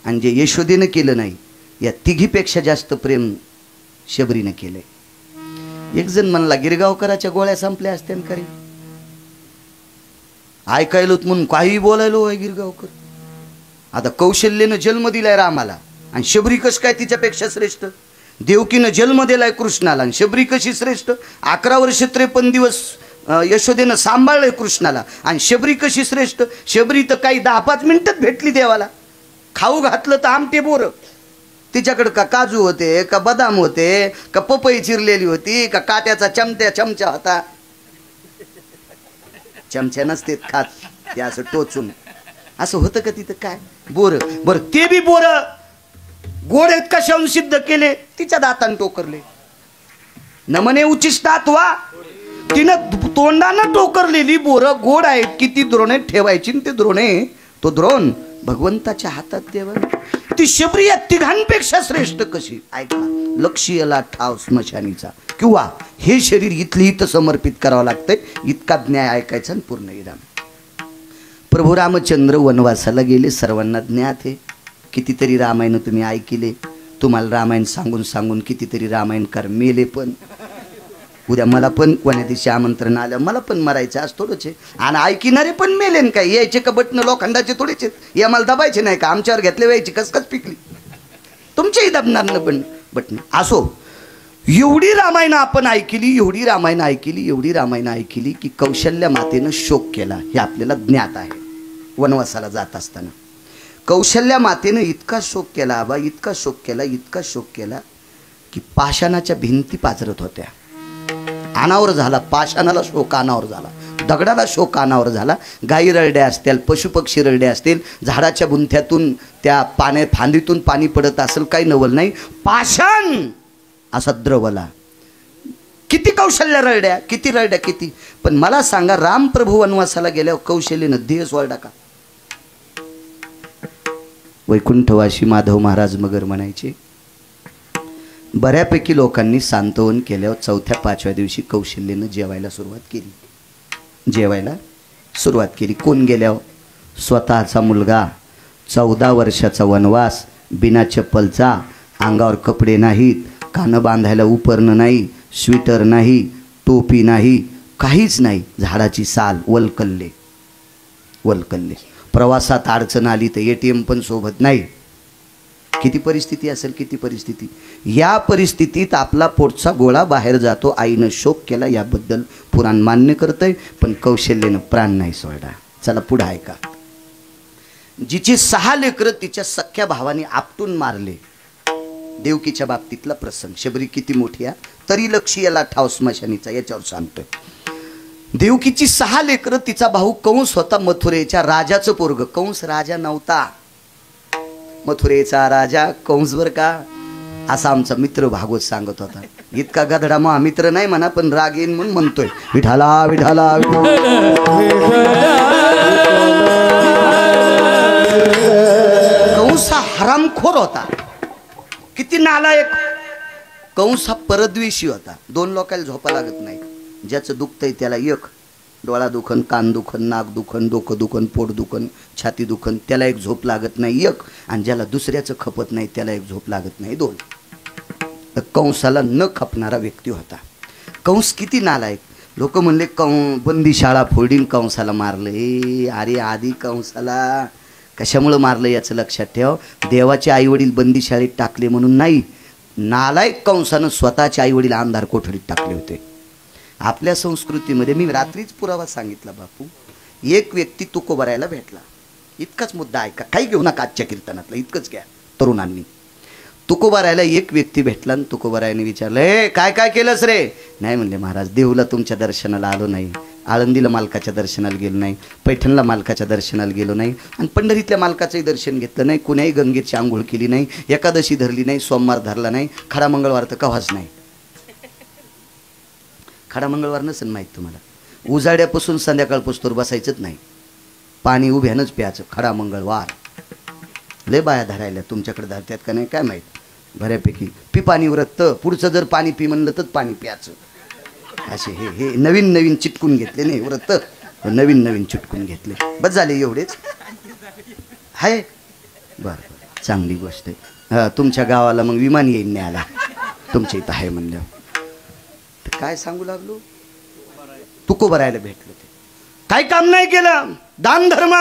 आणि जे यशोदेनं केलं नाही, या तिघीपेक्षा जास्त प्रेम शबरीनं केलंय. एक जण म्हणला गिरगावकराच्या गोळ्या संपल्या असत्या ना खरी. ऐकायलोत म्हणून काही बोलायलो आहे गिरगावकर. आता कौशल्यानं जन्म दिलाय रामाला आणि शबरी कस काय तिच्यापेक्षा श्रेष्ठ. देवकीनं जन्म दिलाय कृष्णाला आणि शबरी कशी श्रेष्ठ. 11 वर्ष 53 दिवस यशोदेनं सांभाळलंय कृष्णाला आणि शबरी कशी श्रेष्ठ. शबरी तर काही 10-5 मिनिटात भेटली देवाला. खाऊ घातलं तर आमटे बोर. तिच्याकडं का काजू होते, का बदाम होते, का पपई चिरलेली होती, का काट्याचा चमचा होता. चमच्या नसते खात, ते असं टोचून असं होतं का तिथं. काय बोर. बरं ते बी बोर गोड आहेत कशाहून सिद्ध केले, तिच्या दातान टोकरले. नमने उचिष्टात वा, तिनं तोंडानं टोकरलेली बोर गोड आहेत की ती द्रोणे ठेवायची. ते तो द्रोण भगवंताच्या हातात देवा. ती शबरी या तिघांपेक्षा श्रेष्ठ कशी. ऐका, लक्ष्यला ठाव स्मशानीचा किंवा हे शरीर इथली इथं समर्पित करावं लागतंय. इतका न्याय ऐकायचा आणि पूर्ण विराम. प्रभू रामचंद्र वनवासाला गेले, सर्वांना ज्ञात आहे. कितीतरी रामायण तुम्ही ऐकिले. तुम्हाला रामायण सांगून सांगून कितीतरी रामायणकार मेले. पण उद्या मला पण कोण्या दिवशी आमंत्रण आलं, मला पण मरायचं आज थोडंच आहे. आणि ऐकिणारे पण मेले काय. यायचे का बटणं लोखंडाचे थोडेच आहेत. या मला दबायचे नाही का. आमच्यावर घेतले व्हायची कसकच पिकली. तुमच्याही दबणार न पण बटणं. असो, एवढी रामायण आपण ऐकली, एवढी रामायण ऐकली की कौशल्या मातेनं शोक केला हे आपल्याला ज्ञात आहे. वनवासाला जात असताना कौशल्या मातेनं इतका शोक केला, आबा इतका शोक केला की पाषाणाच्या भिंती पाजरत होत्या. अनावर झाला. पाषाणाला शोक अनावर झाला, दगडाला शोक अनावर झाला. गायी ररड्या असतील, पशुपक्षी ररडे असतील, झाडाच्या बुंथ्यातून त्या फांदीतून पाणी पडत असेल, काही नवल नाही. पाषाण असा द्रवला. किती कौशल्या ररड्या, किती. पण मला सांगा, रामप्रभू वनवासाला गेल्यावर कौशल्यनं देह सोडला का. वैकुंठवासी माधव महाराज मगर म्हणायचे, बऱ्यापैकी लोकांनी सांत्वन केल्यावर 4थ्या-5व्या दिवशी कौशल्येनं जेवायला सुरुवात केली. कोण गेल्यावर? स्वतःचा मुलगा, 14 वर्षाचा वनवास, बिना चप्पलचा, अंगावर कपडे नाहीत, कानं बांधायला उपरणं नाही, स्वेटर नाही, टोपी नाही, काहीच नाही, झाडाची साल, वलकल्ले. प्रवासात अडचण आली तर ATM पण सोबत नाही. किती परिस्थिती असेल, किती परिस्थिती. या परिस्थितीत आपला पोटचा गोळा बाहेर जातो. आईनं शोक केला याबद्दल पुराण मान्य करतंय, पण कौशल्येनं प्राण नाही सोडला. चला पुढे ऐका. जिची 6 लेकरं तिच्या सख्या भावाने आपटून मारले. देवकीच्या बाबतीतला प्रसंग. शबरी किती मोठी आहे तरी लक्ष याला ठाव स्मशानीचा, याच्यावर सांगतोय. देवकीची 6 लेकरं, तिचा भाऊ कंस होता मथुरेच्या राजाचं पोरग. कंस राजा नव्हता, मथुरेचा राजा कंस बर का. असा आमचा मित्र भागवत सांगत होता. इतका गधडा मग मित्र नाही म्हणा, पण राग येईन म्हणून म्हणतोय विठाला विठाला. कंस हा हरामखोर होता. किती नालायक. कंस हा परद्वेषी होता. 2 लोकांना झोपा लागत नाही. ज्याचं दुखतंय त्याला एक, डोळा दुखन, कान दुखन, नाक दुखन, डोकं दुखन, पोट दुखन, छाती दुखन, त्याला एक झोप लागत नाही एक, आणि ज्याला दुसऱ्याचं खपत नाही त्याला एक झोप लागत नाही 2. तर कंसाला न खपणारा व्यक्ती होता. कंस किती नालायक. लोक म्हणले बंदीशाळा फोडीन कंसाला मारलं. अरे आधी कंसाला कशामुळं मारलं याचं लक्षात ठेव. देवाचे आईवडील बंदीशाळेत टाकले म्हणून नाही. नालायक कंसानं स्वतःचे आईवडील अंधार कोठडीत टाकले होते. आपल्या संस्कृतीमध्ये मी रात्रीच पुरावा सांगितला बापू. एक व्यक्ती तुकोबरायला भेटला. इतकाच मुद्दा ऐका, काही घेऊ नका आजच्या कीर्तनातला, इतकंच घ्या तरुणांनी. तुकोबरायला एक व्यक्ती भेटला आणि तुकोबरायाने विचारलं, हे काय काय केलंस रे? नाही म्हणले महाराज, देऊला तुमच्या दर्शनाला आलो नाही, आळंदीला मालकाच्या दर्शनाला गेलो नाही, पैठणला मालकाच्या दर्शनाला गेलो नाही, आणि पंढरीतल्या मालकाचंही दर्शन घेतलं नाही, कुण्याही गंगेची आंघोळ केली नाही, एकादशी धरली नाही, सोमवार धरला नाही, खडा मंगळवार तर कव्हाच नाही. खडा मंगळवार नसेल माहीत तुम्हाला. उजाड्यापासून संध्याकाळपासून बसायचंच नाही, पाणी उभ्यानंच प्यायचं. खडा मंगळवार. लय बाया धरायला तुमच्याकडे धरत्यात का नाही काय माहीत. बऱ्यापैकी पी पाणी व्रत, पुढचं जर पाणी पी म्हणलं तर पाणी प्यायचं. असे हे नवीन नवीन चिटकून घेतले नाही व्रत, नवीन नवीन चिटकून घेतले. बस झाले एवढेच आहे. बरं, चांगली गोष्ट आहे. हां, तुमच्या गावाला मग विमान येईन न्यायला, तुमच्या इथं आहे म्हणल्यावर. काय सांगू लागलो, तुकोबरायला भेटलो. ते काय काम नाही केलं, दान धर्म.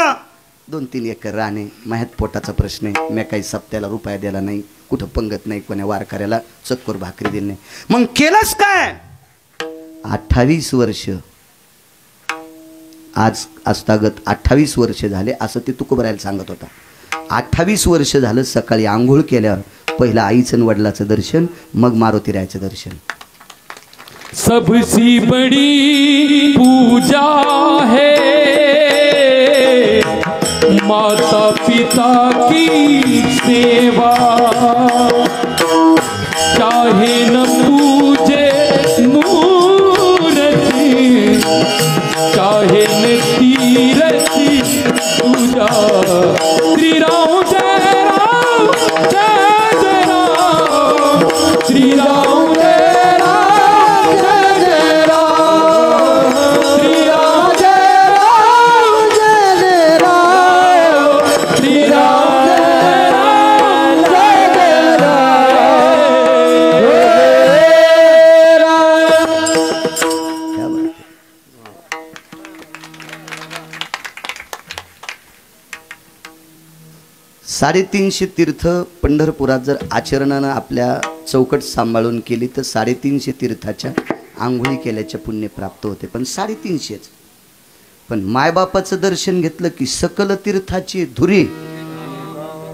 2-3 एकर राणे, माझ्यात पोटाचा प्रश्न आहे, मी काही सप्त्याला रुपया दिला नाही, कुठं पंगत नाही, कोण्या वारकऱ्याला चक्कर भाकरी दिली नाही. मग केलंच काय? 28 वर्ष, आज आजतागत 28 वर्ष झाले असं ते तुकोबरायला सांगत होता. 28 वर्ष झालं सकाळी आंघोळ केल्यावर पहिलं आईचं वडिलाचं दर्शन, मग मारुतीरायाचं दर्शन. सबसे बड़ी पूजा है माता पिता की सेवा, चाहे न पूजे मूर्ति, चाहे न तीरथी पूजा. श्री राम जय राम जय जय राम, श्री राम जय राम जय जय राम, श्री राम जय राम जय जय राम, श्री राम जय राम जय जय राम. क्या बात है. 350 तीर्थ पंढरपुरात जर आचरणानं आपल्या चौकट सांभाळून केली तर 350 तीर्थाच्या आंघोळी केल्याच्या पुण्य प्राप्त होते. पण 350च. पण मायबापाचं दर्शन घेतलं की सकल तीर्थाची धुरी,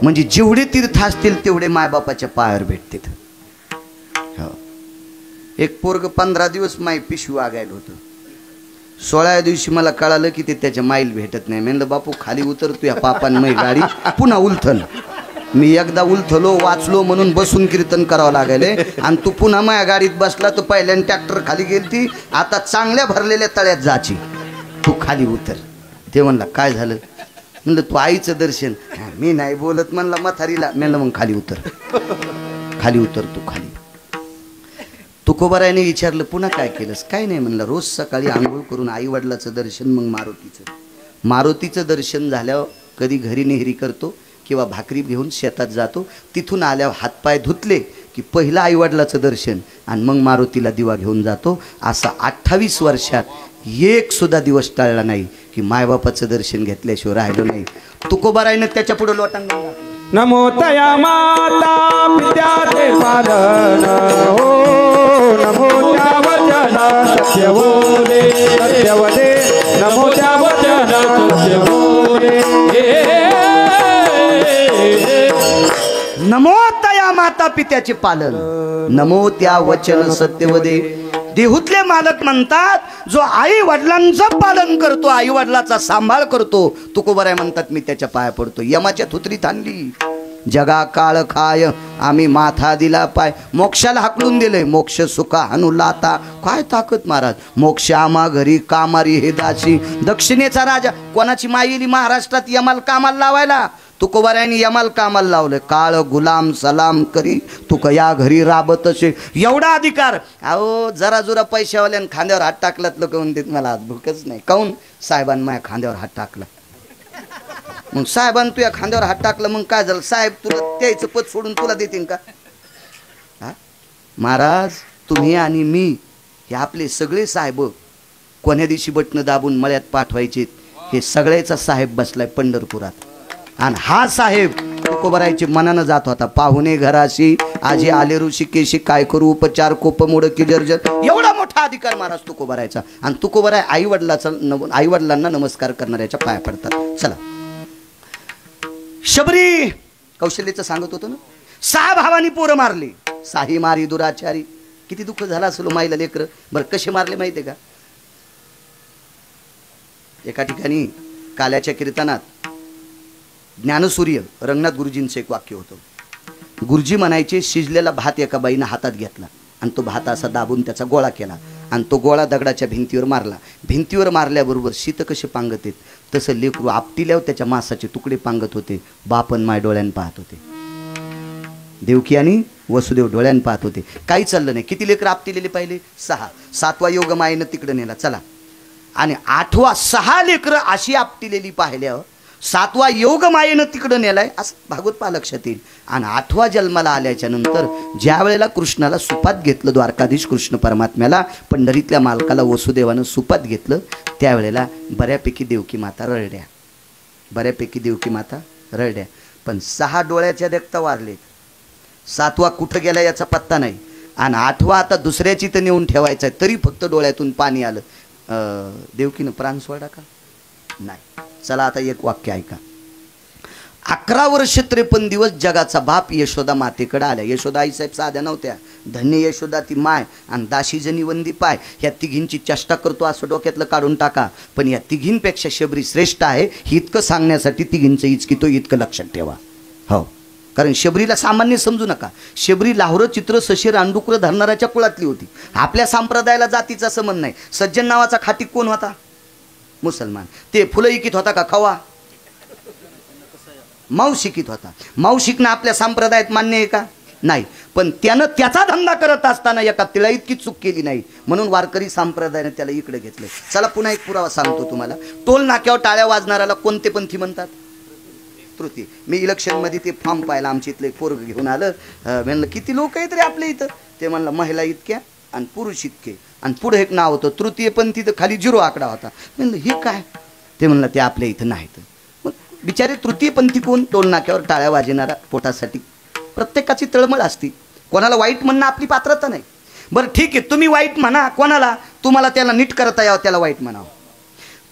म्हणजे जेवढे तीर्थ असतील तेवढे मायबापाच्या पायावर भेटतात. हो. एक पोरग 15 दिवस माय पिशवी वागायला होतं. 16व्या दिवशी मला कळालं की ते त्याच्या माईल भेटत नाही. म्हणलं बापू खाली उतरतो या पापान मै गाडी पुन्हा उलथल. मी एकदा उलथलो, वाचलो म्हणून बसून कीर्तन करावं लागले, आणि तू पुन्हा माझ्या गाडीत बसला. तर पहिल्याने ट्रॅक्टर खाली गेलती, आता चांगल्या भरलेल्या तळ्यात जायची, तू खाली उतर. ते म्हणला काय झालं? म्हणलं तू आईचं दर्शन. मी नाही बोलत म्हणला म्हातारीला. म्हणलं मग खाली उतर, खाली उतर तू खाली. तुकोबारायने विचारलं पुन्हा काय केलंस? काय नाही म्हणलं, रोज सकाळी आंघोळ करून आई वडिलाचं दर्शन, मग मारुतीचं दर्शन झाल्यावर कधी घरी नेहरी करतो किंवा भाकरी घेऊन शेतात जातो, तिथून आल्यावर हातपाय धुतले की पहिलं आईवडिलाचं दर्शन आणि मग मारुतीला दिवा घेऊन जातो. असा 28 वर्षात एक सुद्धा दिवस टाळला नाही की मायबापाचं दर्शन घेतल्याशिवाय राहिलो नाही. तुकोबारायनं त्याच्या पुढे लोटांगण घातलं. नमो तया माता पित्याचे पालन हो, नमो त्या वचन सत्य बोले, सत्य वदे, नमो त्या वचन सत्य बोले. नमो तया माता पित्याचे पालन, नमो त्या वचन सत्यवदे. देहूतले मालक म्हणतात, जो आई वडिलांचं पालन करतो, आई वडिलाचा सांभाळ करतो, तुकोबाराय म्हणतात मी त्याच्या पाया पडतो. यमाच्या थुत्रीत आणली, जगा काळ खाय आम्ही माथा दिला पाय. मोक्षाला हाकलून दिले, मोक्ष सुखा हनु लाता. काय ताकद महाराज, मोक्ष आम्हा घरी कामारी हे दासी. दक्षिणेचा राजा, कोणाची माईली महाराष्ट्रात यमाल कामाला लावायला, तुकोबारायांनी यमाल कामाला लावलं. काळ गुलाम सलाम करी तुक या घरी राबत असे. एवढा अधिकार. अहो जरा जुरा पैशावाल्यानं खांद्यावर हात टाकलात लोक म्हणतात मला आज भूकच नाही. काऊन? साहेबांनी माझ्या खांद्यावर हात टाकला. मग साहेबांनी तुझ्या खांद्यावर हात टाकला, मग काय झालं? साहेब तुला त्याचं पद सोडून तुला देतील का? हा महाराज, तुम्ही आणि मी हे आपले सगळे साहेब कोण्या दिवशी बटणं दाबून मळ्यात पाठवायचे, हे सगळ्याचा साहेब बसलाय पंढरपुरात. आणि हा साहेब तुकोबारायचे मनानं जात होता. पाहुणे घराशी आजी आले ऋषिकेशी, काय करू उपचार कोप मोड की जर्जर. एवढा मोठा अधिकार महाराज तुकोबारायचा. आणि तुकोबाराय आई वडिलांना नमस्कार करणाऱ्याच्या पाया पडतात. चला, शबरी कौशल्याचं सांगत होतो ना, 6 भावांनी पोरं मारली. साही मारी दुराचारी. किती दुःख झालं असेल माईला लेकर. बरं कसे मारले माहिती आहे का? एका ठिकाणी काल्याच्या कीर्तनात ज्ञानसूर्य रंगनाथ गुरुजींचं एक वाक्य होतं. गुरुजी म्हणायचे, शिजलेला भात एका बाईनं हातात घेतला आणि तो भात असा दाबून त्याचा गोळा केला आणि तो गोळा दगडाच्या भिंतीवर मारला. भिंतीवर मारल्याबरोबर शीत कसे पांगत आहेत तसं लेकरू आपटिल्यावर त्याच्या मांसाचे तुकडे पांगत होते. बापन माय डोळ्यानं पाहत होते. देवकी आणि वसुदेव डोळ्यानं पाहत होते. काही चाललं नाही. किती लेकर आपटिलेले पाहिले? 6. 7वा योग मायेनं तिकडे नेला. चला, आणि 8वा 6 लेकरं अशी आपटिलेली पाहिल्यावर 7वा योग मायेनं तिकडं नेलाय असं भागवत पहा लक्षात येईल. आणि 8वा जन्माला आल्याच्या नंतर ज्या वेळेला कृष्णाला सुपात घेतलं, द्वारकाधीश कृष्ण परमात्म्याला, पंढरीतल्या मालकाला वसुदेवानं सुपात घेतलं, त्यावेळेला बऱ्यापैकी देवकी माता रडल्या. बऱ्यापैकी देवकी माता रडल्या. पण 6 डोळ्याच्या देखता वारलेत. 7वा कुठं गेला याचा पत्ता नाही. आणि 8वा आता दुसऱ्याची तर नेऊन ठेवायचा आहे, तरी फक्त डोळ्यातून पाणी आलं. देवकीनं प्राण सोडा का? नाही. चला आता एक वाक्य ऐका. 11 वर्ष 53 दिवस जगाचा बाप यशोदा मातेकडे आल्या. यशोदा आईसाहेब साध्या नव्हत्या. धन्य यशोदा ती माय आणि दाशी जनी वंदी पाय. ह्या तिघींची चेष्टा करतो असं डोक्यातलं काढून टाका. पण या तिघींपेक्षा शबरी श्रेष्ठ आहे हे इतकं सांगण्यासाठी तिघींचं इचकितो इतकं लक्षात ठेवा. हो, कारण शबरीला सामान्य समजू नका. शबरी लाहोर चित्र सशी रांडुकर धरणाऱ्याच्या कुळातली होती. आपल्या संप्रदायाला जातीचा संबंध नाही. सज्जन नावाचा खाटीक कोण होता? मुसलमान. ते फुलं इकीत होता का? खवा. माऊ शिकीत होता. माऊ शिकणं आपल्या संप्रदायात मान्य आहे का? नाही. पण त्यानं त्याचा धंदा करत असताना एका तिळा इतकी चूक केली नाही, म्हणून वारकरी संप्रदायाने त्याला इकडे घेतले. चला पुन्हा एक पुरावा सांगतो तुम्हाला. टोल नाक्यावर टाळ्या वाजणाऱ्याला कोणते पंथी म्हणतात? तृतीय. मी इलेक्शनमध्ये ते फॉर्म पाहिला. आमच्या इथलं एक पोरग घेऊन आलं. म्हणलं किती लोक आहेत रे आपल्या इथं? ते म्हणलं महिला इतक्या आणि पुरुष इतके. आणि पुढे एक नाव होतं तृतीय पंथी, तर खाली 0 आकडा होता. म्हणलं हे काय? ते म्हणलं ते आपल्या इथं नाहीत. मग बिचारे तृतीय पंथी कोण? टोल नाक्यावर टाळ्या वाजणारा पोटासाठी. प्रत्येकाची तळमळ असती. कोणाला वाईट म्हणणं आपली पात्रता नाही. बरं ठीक आहे, तुम्ही वाईट म्हणा कोणाला, तुम्हाला त्याला नीट करता यावं त्याला वाईट म्हणावं.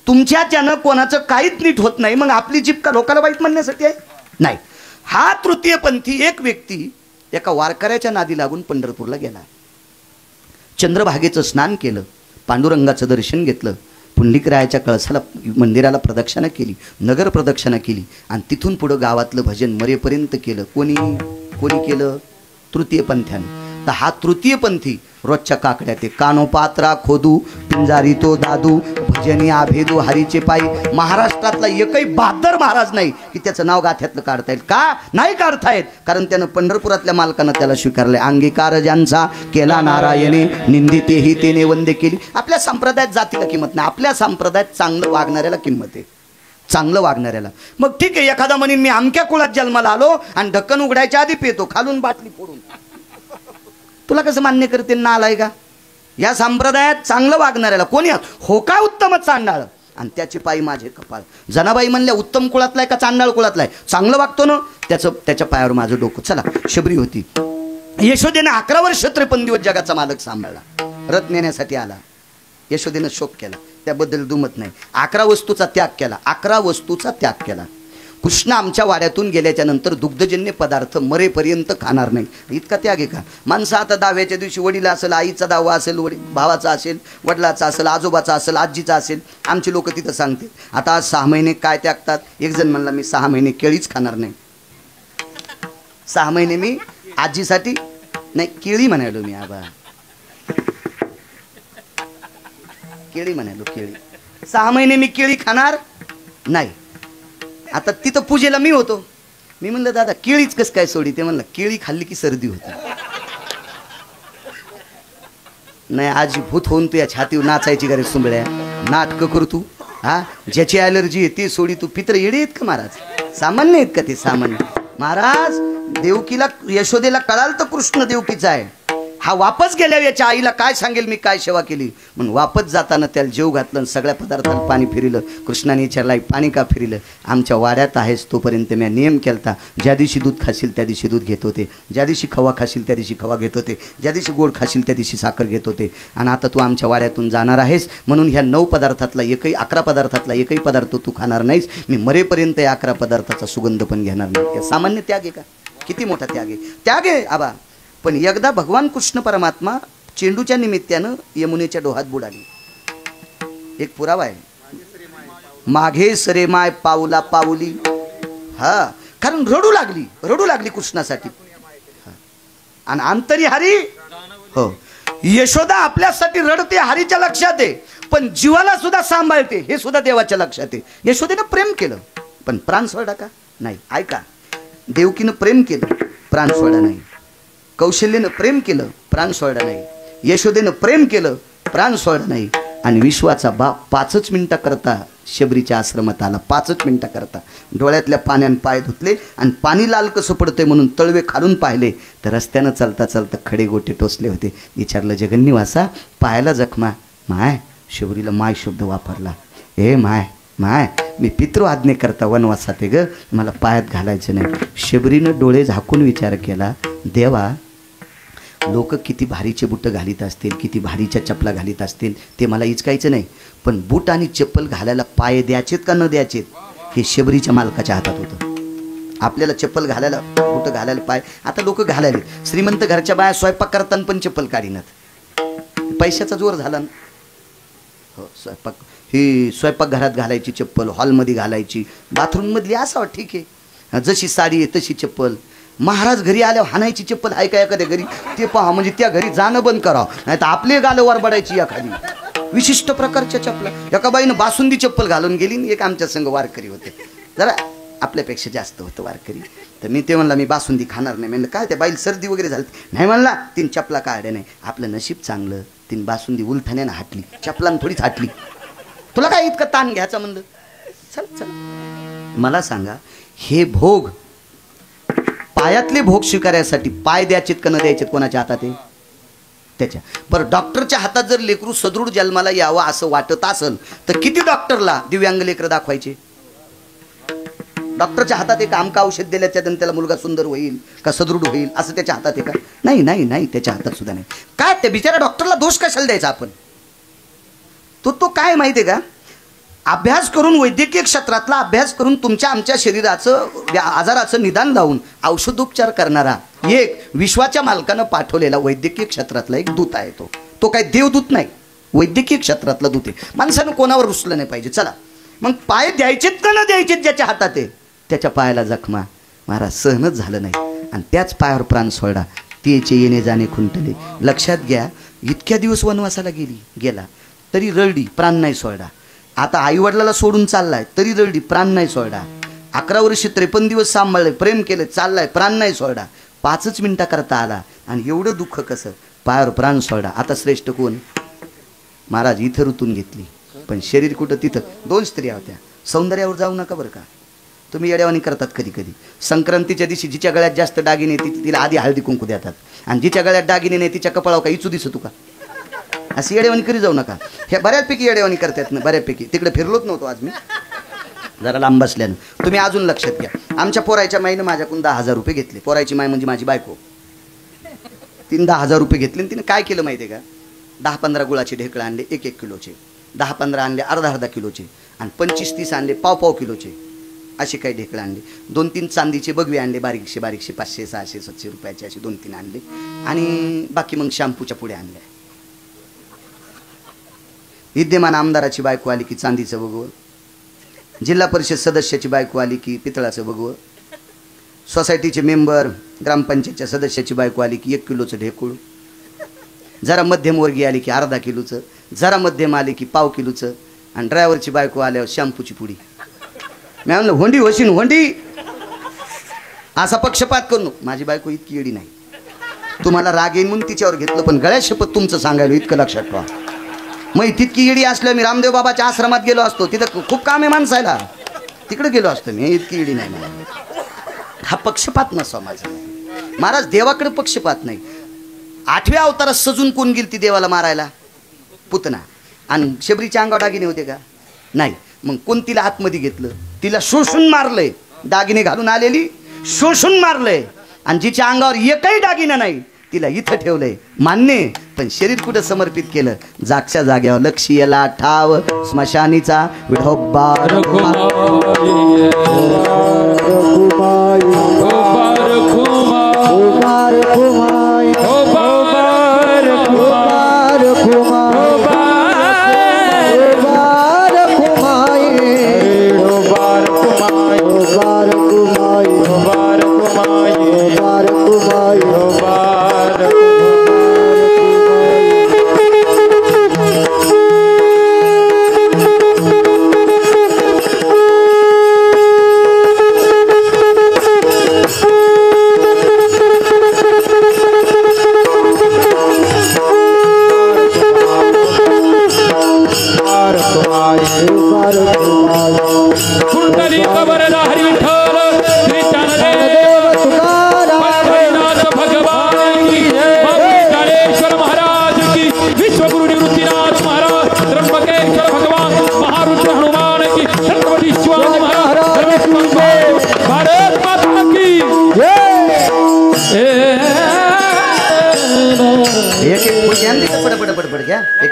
तुमच्याच्यानं कोणाचं काहीच नीट होत नाही, मग आपली जीभ का लोकांना वाईट म्हणण्यासाठी आहे? नाही. हा तृतीय पंथी एक व्यक्ती एका वारकऱ्याच्या नादी लागून पंढरपूरला गेला. चंद्रभागेचं स्नान केलं, पांडुरंगाचं दर्शन घेतलं, पुंडलिकरायाच्या कळसाला मंदिराला प्रदक्षिणा केली, नगर प्रदक्षिणा केली आणि तिथून पुढं गावातलं भजन मरेपर्यंत केलं. कोणी केलं? तृतीय पंथ्यानं. तर हा तृतीयपंथी रोजच्या काकड्या ते कानोपात्रा खोदू पिंजारी तो दादू भजनी आभेदू हरीचे पायी. महाराष्ट्रातला एकही बहादर महाराज नाही की त्याचं नाव गाथ्यातलं काढता येईल. का नाही काढता येत? कारण त्यानं पंढरपुरातल्या मालकानं त्याला स्वीकारलंय. अंगीकार ज्यांचा केला नारायणे निंदितेही तेने वंदे केली. आपल्या संप्रदायात जातीला किंमत नाही. आपल्या संप्रदायात चांगलं वागणाऱ्याला किंमत आहे, चांगलं वागणाऱ्याला. मग ठीक आहे, एखादा म्हणेन मी अमक्या कुळात जन्माला आलो आणि ढक्कन उघडायच्या आधी पेतो खालून बाटली फोडून. तुला कसं मान्य करते? ना आलाय का? या संप्रदायात चांगलं वागणाऱ्याला कोणी हो का उत्तमच चांडाळ आणि त्याची पायी माझे कपाळ. जनाबाई म्हणल्या उत्तम कुळातलाय का चांडाळ कुळातलाय? चांगलं वागतो ना, त्याच्या पायावर माझं डोकं. चला, शबरी होती. यशोदेने 11 वर्ष 53 दिवस जगाचा मालक सांभाळला. रथ नेण्यासाठी आला. यशोदेनं शोक केला, त्याबद्दल दुमत नाही. 11 वस्तूचा त्याग केला. 11 वस्तूचा त्याग केला. कृष्ण आमच्या वाड्यातून गेल्याच्या नंतर दुग्धजन्य पदार्थ मरेपर्यंत खाणार नाही. इतका त्याग आहे का? माणसं आता दहाव्याच्या दिवशी वडील असेल, आईचा दावा असेल, भावाचा असेल, वडिलाचा असेल, आजोबाचा असेल, आजीचा असेल. आमचे लोक तिथं सांगते आता 6 महिने काय त्यागतात. एक जण म्हणला मी 6 महिने केळीच खाणार नाही. 6 महिने मी आजीसाठी नाही केळी म्हणालो मी. आबा केळी म्हणालो, केळी. 6 महिने मी केळी खाणार नाही. आता तिथं पूजेला मी होतो. मी म्हणलं दादा केळीच कसं काय सोडी? ते म्हणलं केळी खाल्ली की सर्दी होती. नाही आजी भूत होऊन तू या छातीवर नाचायची गरज सुंबळ्या नाटकं करू तू. हा ज्याची ॲलर्जी आहे ती सोडी. तू पित्र येडे आहेत का महाराज? सामान्य आहेत का ते? सामान्य. महाराज देवकीला यशोदेला कळाल तर कृष्ण देवकीचा आहे. हा वापस गेल्या याच्या आईला काय सांगेल मी काय सेवा केली म्हणून. वापस जाताना त्याला जेव घातलं, सगळ्या पदार्थाला पाणी फिरिलं. कृष्णाने विचारला पाणी का फिरिलं? आमच्या वाड्यात आहेस तोपर्यंत मी नियम केलता, ज्या दिवशी दूध खाशील त्या दिवशी दूध घेत होते, ज्या दिवशी खवा खाशील त्या दिवशी खवा घेत होते, ज्या दिवशी गोड खाशील त्या दिवशी साखर घेत होते. आणि आता तू आमच्या वाड्यातून जाणार आहेस म्हणून ह्या 9 पदार्थातला 11 पदार्थातला एकही पदार्थ तू खाणार नाहीस. मी मरेपर्यंत या 11 पदार्थाचा सुगंध पण घेणार नाही. सामान्य त्याग आहे का? किती मोठा त्याग आहे? त्याग आहे आबा. पण एकदा भगवान कृष्ण परमात्मा चेंडूच्या निमित्तानं यमुनेच्या डोहात बुडाली. एक पुरावा आहे. माघे सरे माय पाऊला पाऊली. हा कारण रडू लागली कृष्णासाठी. आणि अंतरी हरी हो यशोदा आपल्यासाठी रडते, हरीच्या लक्षात आहे. पण जीवाला सुद्धा सांभाळते हे सुद्धा देवाच्या लक्षात आहे. यशोदेनं प्रेम केलं पण प्राण सोडा का? नाही. ऐका, देवकीनं प्रेम केलं प्राण सोडा नाही. कौशल्यनं प्रेम केलं प्राण सोडा नाही. यशोदेनं प्रेम केलं प्राण सोडा नाही. आणि विश्वाचा बाप 5 मिनिटा करता शबरीच्या आश्रमात आला. 5 मिनिटा करता डोळ्यातल्या पाण्यानं पाय धुतले आणि पाणी लाल कसं पडतंय म्हणून तळवे खालून पाहिले तर रस्त्यानं चालता चालता खडे गोटे टोचले होते. विचारलं जगन्निवासा पायाला जखमा? माय शबरीला माय शब्द वापरला. ए माय माय मी पितृ आज्ञे करता वनवासात आहे ग, मला पायात घालायचं नाही. शबरीनं डोळे झाकून विचार केला, देवा लोक किती भारीचे बुटं घालीत असतील, किती भारीच्या चपला घालीत असतील ते मला इचकायचं नाही. पण बूट आणि चप्पल घालायला पाय द्यायचेत का न द्यायचेत हे शबरीच्या मालकाच्या हातात होतं. आपल्याला चप्पल घालायला बुटं घालायला पाय आता लोक घालायले. श्रीमंत घरच्या बाया स्वयंपाक करताना पण चप्पल काढीनात. पैशाचा जोर झाला ना. हो स्वयंपाक घरात घालायची चप्पल, हॉलमध्ये घालायची, बाथरूममधली असावं ठीक आहे. जशी साडी आहे तशी चप्पल. महाराज घरी आल्यावर हाणायची चप्पल आहे का एखाद्या घरी? ते पहा म्हणजे त्या घरी जाणं बंद करावं, नाही तर आपले गालं वरबडायची एखादी. विशिष्ट प्रकारच्या चपला. एका बाईनं बासुंदी चप्पल घालून गेली. एक आमच्या संघ वारकरी होते, जरा आपल्यापेक्षा जास्त होतं वारकरी. तर मी ते म्हणला मी बासुंदी खाणार नाही. म्हणलं काय त्या बाईला सर्दी वगैरे झाली? नाही म्हणला 3 चपला काढल्या नाही. आपलं नशीब चांगलं 3 बासुंदी उलथाण्यानं हाटली, चपलानं थोडीच हाटली. तुला काय इतकं ताण घ्यायचा म्हणलं? चल चल मला सांगा, हे भोग पायातले भोग स्वीकारायसाठी पाय द्यायचेत का न द्यायचेत कोणाच्या हातात आहे? त्याच्या. बरं डॉक्टरच्या हातात जर लेकरू सदृढ जन्माला यावं असं वाटत असेल तर किती डॉक्टरला दिव्यांग लेकरं दाखवायचे? डॉक्टरच्या हातात एक आमका औषध दिल्याच्या नंतर त्याला मुलगा सुंदर होईल का सदृढ होईल असं त्याच्या हातात आहे का? नाही नाही नाही, त्याच्या हातात सुद्धा नाही. काय त्या बिचारा डॉक्टरला दोष कशाला द्यायचा आपण? तो काय माहिती आहे का, अभ्यास करून वैद्यकीय क्षेत्रातला अभ्यास करून तुमच्या आमच्या शरीराचं आजाराचं निदान लावून औषधोपचार करणारा एक विश्वाच्या मालकानं पाठवलेला वैद्यकीय क्षेत्रातला एक दूत आहे. तो काय देवदूत नाही, वैद्यकीय क्षेत्रातला दूत आहे. माणसानं कोणावर रुसलं नाही पाहिजे. चला मग पाय द्यायचेत का न द्यायचेत ज्याच्या हातात आहे त्याच्या पायाला जखमा. महाराज सहनच झालं नाही आणि त्याच पायावर प्राण सोडा. तिचे येणे जाणे खुंटले. लक्षात घ्या, इतक्या दिवस वनवासाला गेला तरी रडली, प्राण नाही सोडा. आता आईवडिलाला सोडून चाललाय तरी रडली, प्राण नाही सोडा. 11 वर्ष 53 दिवस सांभाळले, प्रेम केले, चाललाय, प्राण नाही सोडा. 5 मिनिटा करता आला आणि एवढं दुःख कसं, पायावर प्राण सोडा. आता श्रेष्ठ कोण? महाराज इथं ऋतून घेतली, पण शरीर कुठं तिथं. 2 स्त्रिया होत्या. सौंदर्यावर जाऊ नका बरं का, तुम्ही येड्यावानी करतात कधी कधी. संक्रांतीच्या दिवशी जिच्या गळ्यात जास्त दागिने तिला आधी हळदी कुंकू देतात, आणि जिच्या गळ्यात दागिने नाही तिच्या कपाळावर का इचू दिसतो का? अशी येड्यावानी करी जाऊ नका. हे बऱ्यापैकी येड्यावानी करतात ना, बऱ्यापैकी. तिकडे फिरलोच नव्हतो आज मी, जरा लांब बसल्यानं. तुम्ही अजून लक्षात घ्या, आमच्या पोरायच्या माईनं माझ्याकडून 10,000 रुपये घेतले. पोरायची माय म्हणजे माझी बायको. तिने 10,000 रुपये घेतले आणि तिने काय केलं माहिती आहे का? 10-15 गुळाचे ढेकळं आणले 1-1 किलोचे, 10-15 आणले अर्धा किलोचे, आणि 25-30 आणले पाव किलोचे. असे काही ढेकळं आणले. 2-3 चांदीचे बगवे आणले, बारीकशे 500, 600, 700 रुपयाचे असे 2-3 आणले. आणि बाकी मग शॅम्पूच्या पुढे आणल्या. विद्यमान आमदाराची बायको आली की चांदीचं बघवं, जिल्हा परिषद सदस्याची बायको आली की पितळाचं बघवं, सोसायटीचे मेंबर ग्रामपंचायतच्या सदस्याची बायको आली की 1 किलोचं ढेकूळ, जरा मध्यमवर्गीय आली की अर्धा किलोचं, जरा मध्यम आली की पाव किलोचं, आणि ड्रायव्हरची बायको आल्यावर शॅम्पूची पुडी. मी म्हणलं होंडी होशीन होंडी, असा पक्षपात करू. माझी बायको इतकी येडी नाही, तुम्हाला राग येईन म्हणून तिच्यावर घेतलं, पण गळ्यात शपथ तुमचं सांगायला इतकं लक्षात ठेवा. मग तितकी येडी असल्या मी रामदेव बाबाच्या आश्रमात गेलो असतो, तिथं खूप काम आहे माणसायला, तिकडे गेलो असतो मी. इतकी येडी नाही मला. हा पक्षपात नसावा माझा. महाराज देवाकडे पक्षपात नाही. 8व्या अवतारात सजून कोण गेली ती देवाला मारायला? पुतना. आणि शबरीच्या अंगावर दागिने होते का? नाही. मग कोण तिला आतमध्ये घेतलं? तिला शोषून मारलंय. दागिने घालून आलेली शोषून मारलंय, आणि जिच्या अंगावर एकही दागिना नाही तिला इथं ठेवलंय. मान्य, पण शरीर कुठं समर्पित केलं? जागच्या जाग्यावर. लक्षीयला ठाव स्मशानीचा विठोबा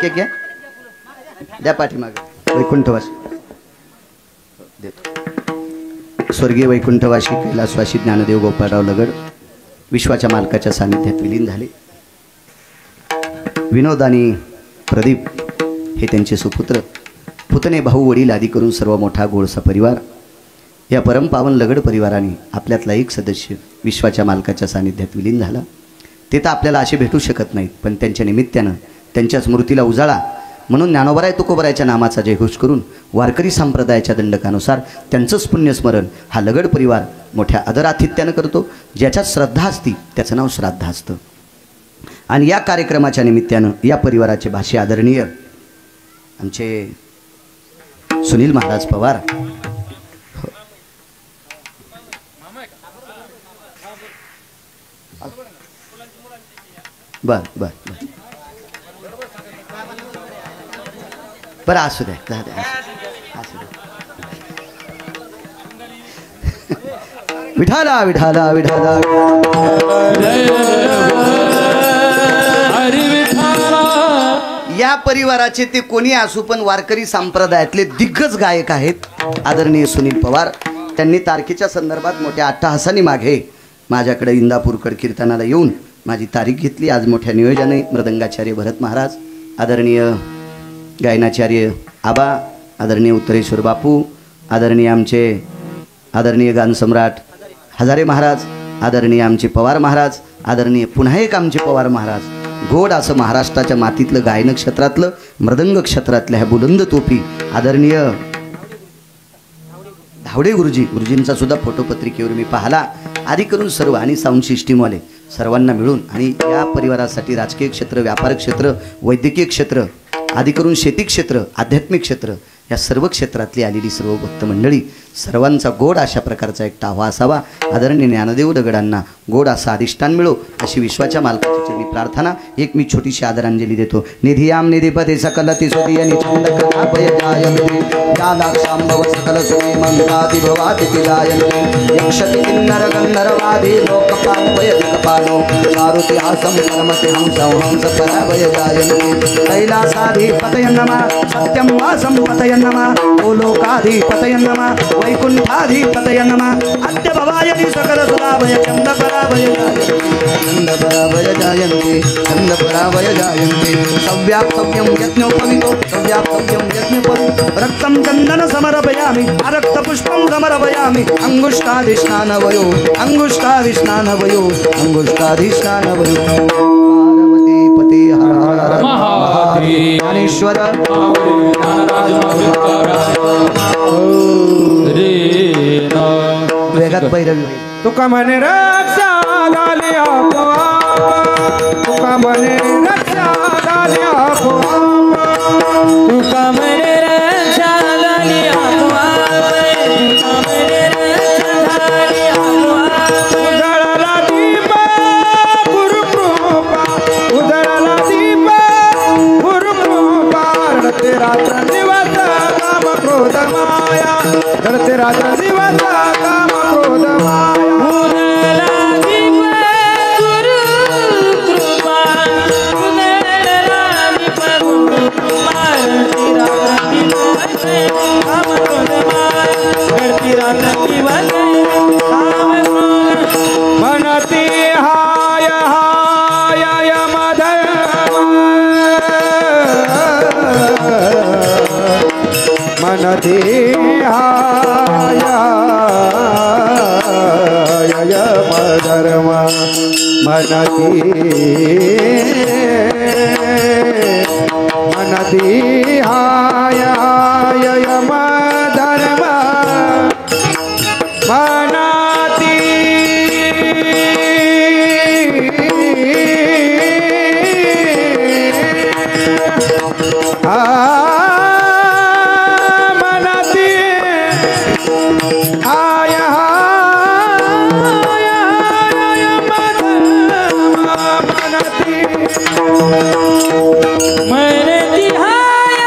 एक घ्या, द्या पाठीमागे. वैकुंठवासी देतो. स्वर्गीय वैकुंठवासी कैलासवासी ज्ञानदेव गोपाळराव लगड विश्वाच्या मालकाच्या सानिध्यात विलीन झाले. विनोद आणि प्रदीप हे त्यांचे सुपुत्र, पुतणे, भाऊ, वडील आदी करून सर्व मोठा गोळसा परिवार. या परमपावन लगड परिवाराने आपल्यातला एक सदस्य विश्वाच्या मालकाच्या सानिध्यात विलीन झाला. ते तर आपल्याला असे भेटू शकत नाहीत, पण त्यांच्या निमित्तानं त्यांच्या स्मृतीला उजाळा म्हणून ज्ञानोबराय तुकोबरायच्या नामाचा जयघोष करून वारकरी संप्रदायाच्या दंडकानुसार त्यांचंच पुण्यस्मरण हा लगड परिवार मोठ्या आदरातिथ्यानं करतो. ज्याच्यात श्रद्धा असती त्याचं नाव श्राद्ध असतं. आणि या कार्यक्रमाच्या निमित्तानं या परिवाराचे भाषे आदरणीय आमचे सुनील महाराज पवार, बर बर बर बरं असू द्या, असू द्या. विठाला विठाला विठाला या परिवाराचे ते कोणी असू, पण वारकरी संप्रदायातले दिग्गज गायक आहेत आदरणीय सुनील पवार. त्यांनी तारखेच्या संदर्भात मोठ्या अट्टहासाने मागे माझ्याकडे इंदापूरकड कीर्तनाला येऊन माझी तारीख घेतली. आज मोठ्या नियोजनाने मृदंगाचार्य भरत महाराज, आदरणीय गायनाचार्य आबा, आदरणीय उत्तरेश्वर बापू, आदरणीय आमचे आदरणीय गानसम्राट हजारे महाराज, आदरणीय आमचे पवार महाराज, आदरणीय पुन्हा एक आमचे पवार महाराज गोड असं महाराष्ट्राच्या मातीतलं गायन क्षेत्रातलं मृदंग क्षेत्रातल्या ह्या बुलंद तोफी आदरणीय धावडे गुरुजींचा सुद्धा फोटो पत्रिकेवर मी पाहिला. आदी करून सर्व आणि साऊंड सिस्टीमवाले सर्वांना मिळून आणि या परिवारासाठी राजकीय क्षेत्र, व्यापार क्षेत्र, वैद्यकीय क्षेत्र आदी करून शेती क्षेत्र, आध्यात्मिक क्षेत्र या सर्व क्षेत्रातली आलेली सर्व भक्त मंडळी सर्वांचा गोड अशा प्रकारचा एक टावा असावा. आदरणीय ज्ञानदेव दगडांना गोड असं अधिष्ठान मिळो अशी विश्वाच्या मालकाची चरणी प्रार्थना. एक मी छोटीशी आदरांजली देतो. निधियाम निधिपते सकल तिसुदीय निचंद कलापय जायते जालाक्षांभव सकल सुमे मंदाति भवाति किलायते यक्षति किन्नर गंधर्वादि लोकपालपय दिक्पालो चारुति आसम परमति हंसं हंस पराभय जायते कैलासाधिपतय नमः सत्यं वासं पतय नमः ओ लोकाधिपतय नमः वैकुंठाधिपतय नमः अद्य भवायति सकल सुराभय चंद पराभय जायन्ते चंद पराभय जायन्ते सव्याप्तव्यं यज्ञोपवितो सव्याप्तव्यं यज्ञोपवितो रक्तं चन्दन समर्पयामि रक्त पुष्पं समर्पयामि अंगुष्ठाधिष्ठानवयो अंगुष्ठाधिष्ठानवयो अंगुष्ठाधिष्ठानवयो पार्वतीपते हर हर महादेव ज्ञानेश्वर वेगात भैरवी तुका म्हणे रक्षा झाली आपोआप तुका म्हणे रक्षा झाली आपोआप तुका म्हणे रक्षा झाली आपोआप तुका म्हणे रक्षा झाली आपोआप उजळला दीप गुरुकृपा उजळला दीप गुरुकृपा रडते रात्र दिवस काम क्रोध माया रडते रात्र दिवस काम क्रोध माया उदला दीप गुरु कृपा उदला दीप गुरु कृपा रडती रात्र दिवस काम क्रोध माया रडती रात्र दिवस काम क्रोध मनती हाय हाय यमधर्म मनती हाय यमधर्म मनती हाय यमधर्म मनाती मनाती हाय मनाती मनती हाय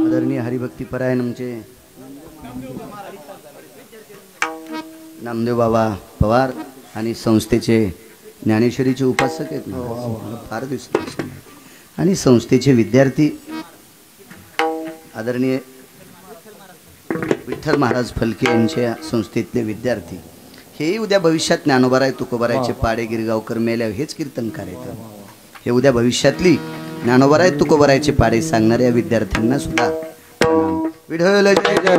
आदरणीय हरिभक्तीपरायण आमचे नामदेव बाबा पवार आणि संस्थेचे ज्ञानेश्वरीचे उपासक आहेत ना, मला फार दिसत आणि संस्थेचे विद्यार्थी आदरणीय विठ्ठल महाराज फलके यांच्या संस्थेतले विद्यार्थी हे उद्या भविष्यात ज्ञानोबाराय तुकोबारायचे पाडे गिरगावकर मेल्यावर हेच कीर्तनकार आहेत. हे उद्या भविष्यातली ज्ञानोबाराय तुकोबारायचे पाडे सांगणाऱ्या विद्यार्थ्यांना सुद्धा प्रणाम. विठ्ठल जय जय